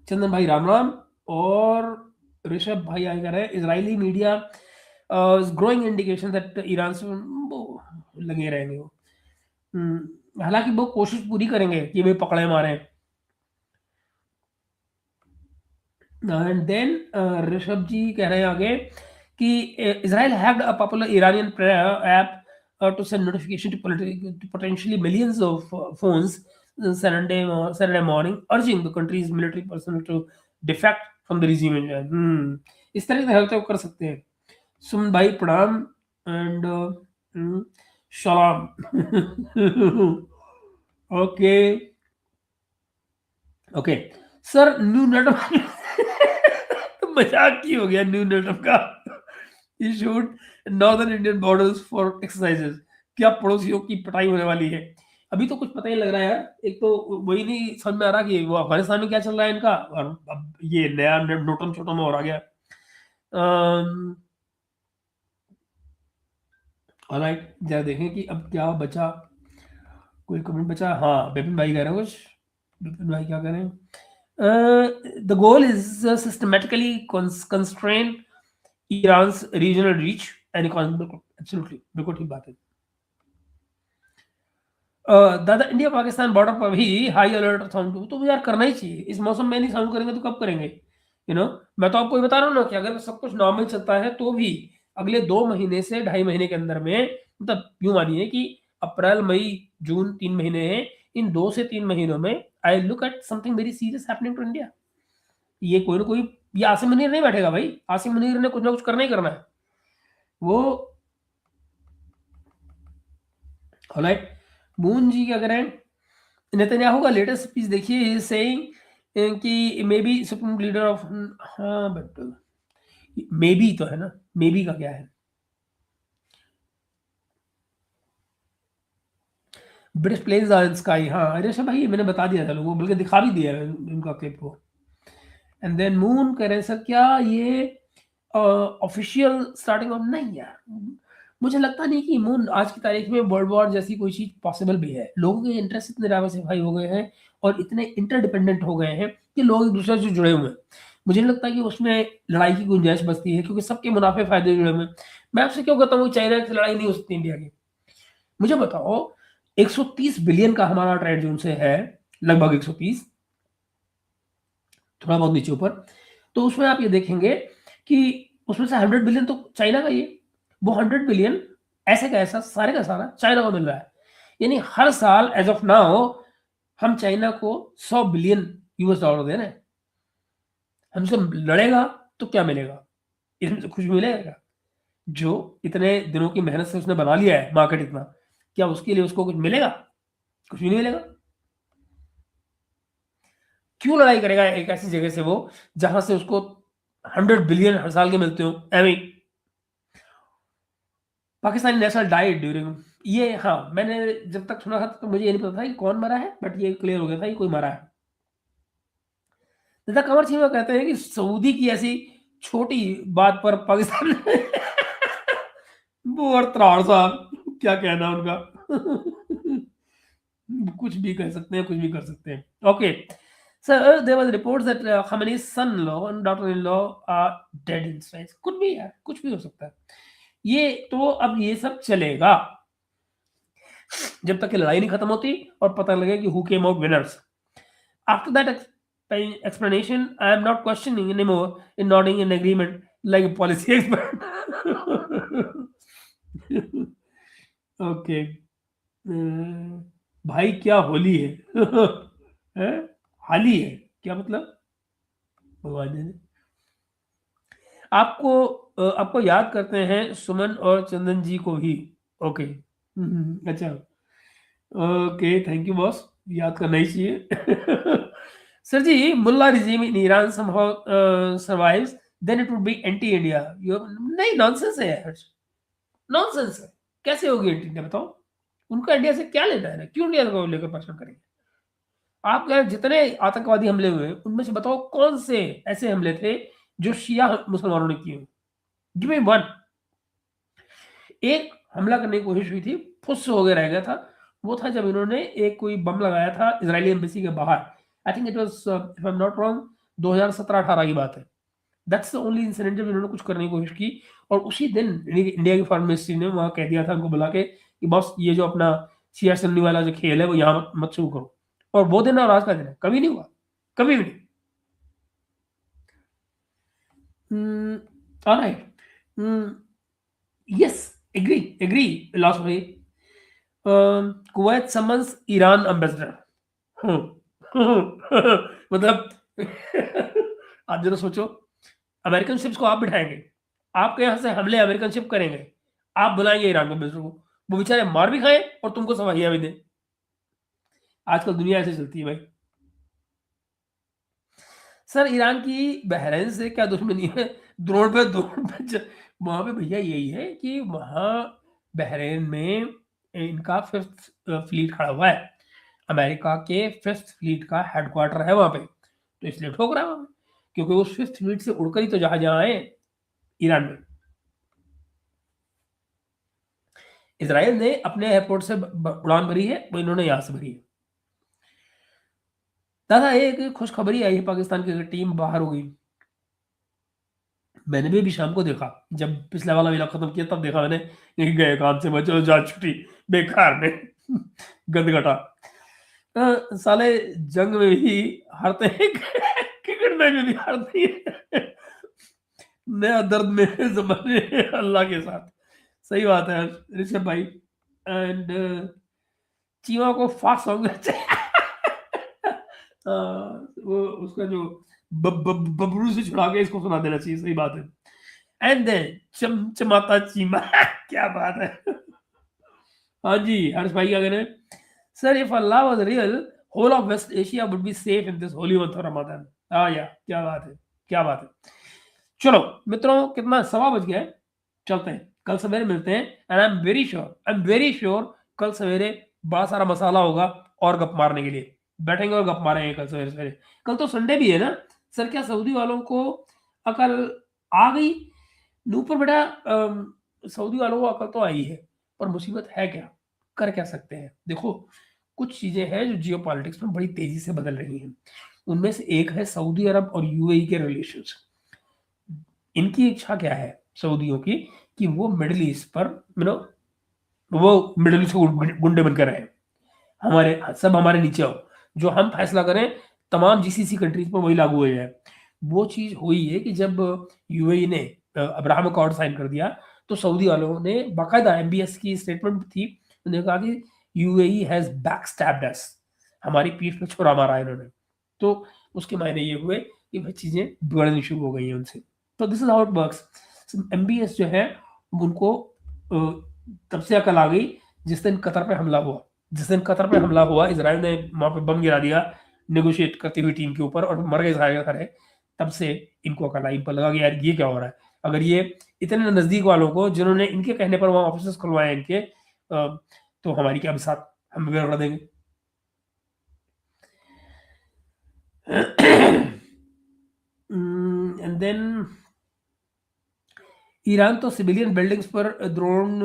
चंदन भाई राम राम। और ऋषभ भाई आगे कह रहे हैं Israeli media growing indication that Iran से लगे रहेंगे वो। हालांकि वो कोशिश पूरी करेंगे कि वे पकड़े मारे। एंड देन ऋषभ जी कह रहे हैं आगे कि Israel hacked a popular Iranian app to send notification to potentially millions of phones Saturday morning, urging the country's military personnel to defect from the regime. इस तरह की हरकतें कर सकते हैं। सुमन भाई प्रणाम एंड सलाम। ओके सर, न्यू नेटवर्क मजाक की हो गया न्यू नेटवर्क का। You shoot northern Indian borders for exercises. क्या पड़ोसियों की पिटाई होने वाली है? अभी तो कुछ पता ही लग रहा है यार। एक तो वही नहीं समझ में आ रहा कि वो अफगानिस्तान में क्या चल रहा है इनका, और अब ये नया नोटम छोटम में और आ गया। ऑलराइट, जरा देखें कि अब क्या बचा। कोई कमेंट बचा? हाँ, विपिन भाई कह रहे हैं कुछ। विपिन भाई क्या कह रहे हैं? The goal is systematically constrain Iran's regional reach and economic, absolutely, बिल्कुल ठीक बात है। दादा, इंडिया पाकिस्तान बॉर्डर पर भी हाई अलर्ट साउंड तो यार करना ही चाहिए। इस मौसम में नहीं साउंड करेंगे तो कब करेंगे? मैं तो आपको बता रहा हूँ ना कि अगर सब कुछ नॉर्मल चलता है तो भी अगले 2 महीने से 2.5 महीने के अंदर में, मतलब यूं मानिए कि अप्रैल मई जून 3 महीने हैं, इन 2 से 3 महीनों में I look at something very serious happening to India. ये कोई ना कोई, ये आसिम मुनीर नहीं बैठेगा भाई। आसिम मुनीर ने कुछ ना कुछ करना ही करना है। वो ऑलराइट। मून जी क्या करें? नेतन्याहू का लेटेस्ट स्पीच देखिए, ही इज सेइंग कि may be supreme leader of, हाँ बट मे बी तो है ना, मे बी का क्या है? British planes are in sky. हाँ अरे भाई, मैंने बता दिया था लोगों को, बल्कि दिखा भी दिया उनका क्लिप को। एंड देन मून कह रहे हैं सर क्या ये ऑफिशियल स्टार्टिंग ऑफ, नहीं यार मुझे लगता नहीं कि मून आज की तारीख में वर्ल्ड वॉर जैसी कोई चीज पॉसिबल भी है। लोगों के इंटरेस्ट इतने डाइवर्सिफाई हो गए हैं और इतने इंटरडिपेंडेंट हो गए हैं कि लोग एक दूसरे से जुड़े हुए हैं। मुझे नहीं लगता कि उसमें लड़ाई की गुंजाइश बचती है, क्योंकि सबके मुनाफे फायदे जुड़े हुए हैं। मैं आपसे क्यों कहता हूँ चाइना की लड़ाई नहीं हो सकती इंडिया की? मुझे बताओ, 130 बिलियन का हमारा ट्रेड जो उनसे है, लगभग 130, थोड़ा बहुत नीचे ऊपर। तो उसमें आप ये देखेंगे कि उसमें से 100 बिलियन तो चाइना का ही है। वो 100 बिलियन ऐसे का ऐसा सारे का सारा चाइना को मिल रहा है। यानी हर साल एज ऑफ नाउ हम चाइना को 100 बिलियन यूएस डॉलर दे रहे हैं। हमसे लड़ेगा तो क्या मिलेगा? इसमें से कुछ मिलेगा? जो इतने दिनों की मेहनत से उसने बना लिया है मार्केट इतना, क्या उसके लिए उसको कुछ मिलेगा? कुछ भी नहीं मिलेगा। क्यों लड़ाई करेगा एक ऐसी जगह से वो जहां से उसको 100 बिलियन हर साल के मिलते हो? एवं पाकिस्तानी नेशनल डाइट ड्यूरिंग ये, हाँ मैंने जब तक सुना था तो मुझे ये नहीं पता था कि कौन मरा है, बट ये क्लियर हो गया था कि कोई मरा है। दादा कंवर सिंह कहते हैं कि सऊदी की ऐसी छोटी बात पर पाकिस्तान वो और त्राड़ साहब क्या कहना उनका। कुछ भी कह सकते हैं, कुछ भी कर सकते हैं। Okay sir, there was reports that Khamenei's son-in-law and daughter-in-law are dead in strikes। कुछ भी यार, कुछ भी हो सकता है। ये तो अब ये सब चलेगा जब तक कि लड़ाई नहीं खत्म होती और पता लगे कि who came out winners. After that explanation, I am not questioning anymore in nodding in agreement like a policy expert. Okay. भाई क्या होली है? है? हाली है क्या मतलब? भगवान ने आपको याद करते हैं सुमन और चंदन जी को ही। ओके अच्छा, ओके थैंक यू बॉस, याद करना ही चाहिए। Sir ji, mullah regime in Iran somehow survives, then it would be anti India। नहीं, नॉनसेंस है यार, नॉनसेंस है। कैसे होगी एंटी इंडिया बताओ? उनका इंडिया से क्या लेना है, क्यों इंडिया को लेकर परेशान करेंगे? आपके यहाँ जितने आतंकवादी हमले हुए उनमें से बताओ कौन से ऐसे हमले थे जो शिया मुसलमानों ने किए? Give me one. एक हमला करने की कोशिश हुई थी, फुस हो गया रह गया था, वो था जब इन्होंने एक कोई बम लगाया था इजरायली एम्बेसी के बाहर। I think it was if I am not wrong 2017-18 की बात है। दैट्स द ओनली इंसिडेंट जब इन्होंने कुछ करने की कोशिश की, और उसी दिन इंडिया की फॉरेन मिनिस्ट्री ने वहां कह दिया था उनको बुला के कि बॉस ये जो अपना शिया सुन्नी वाला जो खेल है वो यहाँ मत शुरू करो। और वो दिन और आज का दिन है, कभी नहीं हुआ, कभी भी नहीं। Alright, yes, agree last week. Kuwait summons Iran ambassador. मतलब आप जरा सोचो, अमेरिकन शिप्स को आप बिठाएंगे, आपके यहाँ से हमले अमेरिकन शिप करेंगे, आप बुलाएंगे ईरान के ambassador को, वो बेचारे मार भी खाएं और तुमको सवाहियां भी दें। आजकल दुनिया ऐसे चलती है भाई। सर ईरान की बहरीन से क्या दुश्मनी है? द्रोण पे वहां पे भैया यही है कि वहां बहरीन में इनका 5th फ्लीट खड़ा हुआ है, अमेरिका के 5th फ्लीट का हेडक्वार्टर है वहां पे, तो इसलिए ठोक रहा है वहां, क्योंकि वो 5th फ्लीट से उड़कर ही तो जहाज आए ईरान में। इसराइल ने अपने एयरपोर्ट से उड़ान भरी है, वो इन्होंने यहां से भरी है। दादा एक खुशखबरी आई है, पाकिस्तान की टीम बाहर हो गई। मैंने भी अभी शाम को देखा, जब पिछला वाला मेला खत्म किया तब देखा मैंने, गए काम से बचो जा छुट्टी बेकार में गंदगटा। साले जंग में भी हारते हैं क्रिकेट में भी हारते हैं। नया दर्द में जमाने अल्लाह के साथ। सही बात है ऋषभ भाई। एंड चीमा को फास्ट सॉन्ग वो उसका जो बबरू से छुड़ा के इसको सुना देना चाहिए। सही बात है। एंड देन चमचमाता चीमा क्या बात है। हाँ जी हर्ष भाई क्या कह रहे हैं? Sir if Allah was real whole of West Asia would be safe in this holy month of Ramzan. हाँ यार क्या बात है, क्या बात है। चलो मित्रों कितना 1:15 बज गया है, चलते हैं, कल सवेरे मिलते हैं। And I am very sure कल सवेरे बड़ा सारा मसाला होगा और गप मारने के लिए, बैठेंगे और गप मारेंगे कल सवेरे सवेरे। कल तो संडे भी है ना सर, क्या सऊदी वालों को अकल आ गई? नूपुर बेटा सऊदी वालों को अकल तो आई है, पर मुसीबत है क्या, कर क्या सकते हैं? देखो कुछ चीजें हैं जो जियो पॉलिटिक्स में बड़ी तेजी से बदल रही हैं। उनमें से एक है सऊदी अरब और यूएई के रिलेशंस। इनकी इच्छा क्या है सऊदियों की कि वो मिडिल ईस्ट पर वो मिडिल ईस्ट गुंडे बनकर रहे, हमारे सब हमारे नीचे आओ, जो हम फैसला करें तमाम जीसीसी कंट्रीज पर वही लागू हो जाए। वो चीज हुई है कि जब यूएई ने अब्राहम अकॉर्ड साइन कर दिया तो सऊदी वालों ने बाकायदा एमबीएस की स्टेटमेंट थी, उन्होंने कहा कि यूएई हैज बैकस्टैब्ड अस, हमारी पीठ पे छुरा मारा है इन्होंने। तो उसके मायने ये हुए कि भाई चीजें बिगड़नी शुरू हो गई हैं उनसे। तो this is how it works. MBS जो है उनको तब से अकल आ गई जिस दिन कतर पे हमला हुआ। जिस दिन कतर पे हमला हुआ इजराइल ने वहां पे बम गिरा दिया नेगोशिएट करती हुई टीम के ऊपर और मर गए सारे। तब से इनको अकल आई, पर लगा कि यार ये क्या हो रहा है। अगर ये इतने नजदीक वालों को जिन्होंने इनके कहने पर वहां ऑफिस खुलवाए इनके, तो हमारी क्या बिसात, हम बिगड़ देंगे। एंड देन ईरान तो सिविलियन बिल्डिंग्स पर ड्रोन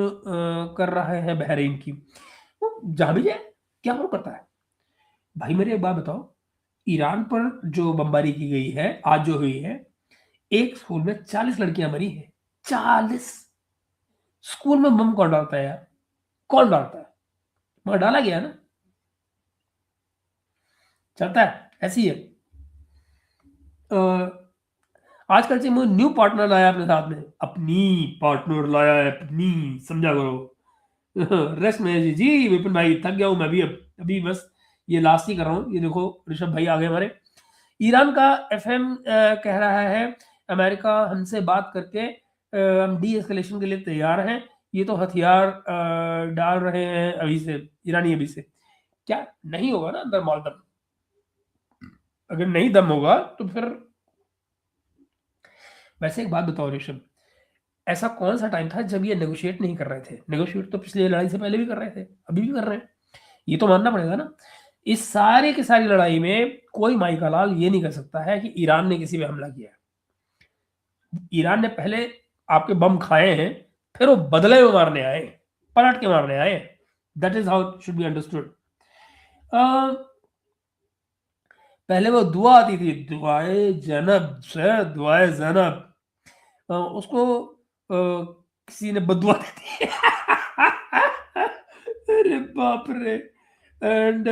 कर रहा है बहरीन की, जहां भी जाए क्या फर्क पड़ता है भाई। मेरे एक बात बताओ, ईरान पर जो बमबारी की गई है आज जो हुई है, एक स्कूल में 40 लड़कियां मरी है। 40 स्कूल में बम कौन डालता है यार, कौन डालता है? मगर डाला गया ना, चलता है ऐसी है। आजकल से मैं न्यू पार्टनर लाया अपने साथ में, अपनी पार्टनर लाया है अपनी, समझा करो। रेस्ट में जी विपिन भाई थक गया हूं मैं भी, अभी बस ये लास्ट ही कर रहा हूँ। ये देखो ऋषभ भाई आगे हमारे। ईरान का एफएम कह रहा है अमेरिका हमसे बात करके हम डी एस्केलेशन के लिए तैयार हैं, ये तो हथियार डाल रहे हैं अभी से ईरानी अभी से। क्या नहीं होगा ना अंदर माल दम? अगर नहीं दम होगा तो फिर। वैसे एक बात बताओ ऋषभ, ऐसा कौन सा टाइम था जब ये नेगोशिएट नहीं कर रहे थे? नेगोशिएट तो पिछली लड़ाई से पहले भी कर रहे थे, अभी भी कर रहे हैं। ये तो मानना पड़ेगा ना। इस सारी की सारी लड़ाई में कोई माई का लाल ये नहीं कर सकता है कि ईरान ने किसी पे हमला किया है। ईरान ने पहले आपके बम खाए हैं, फिर वो बदले में मारने आए, पलट के मारने आए। That is how should be understood. पहले वो दुआ आती थी, दुआए जैनब से दुआए जैनब, उसको किसी ने बदुआ दे दी। अरे बाप रे। एंड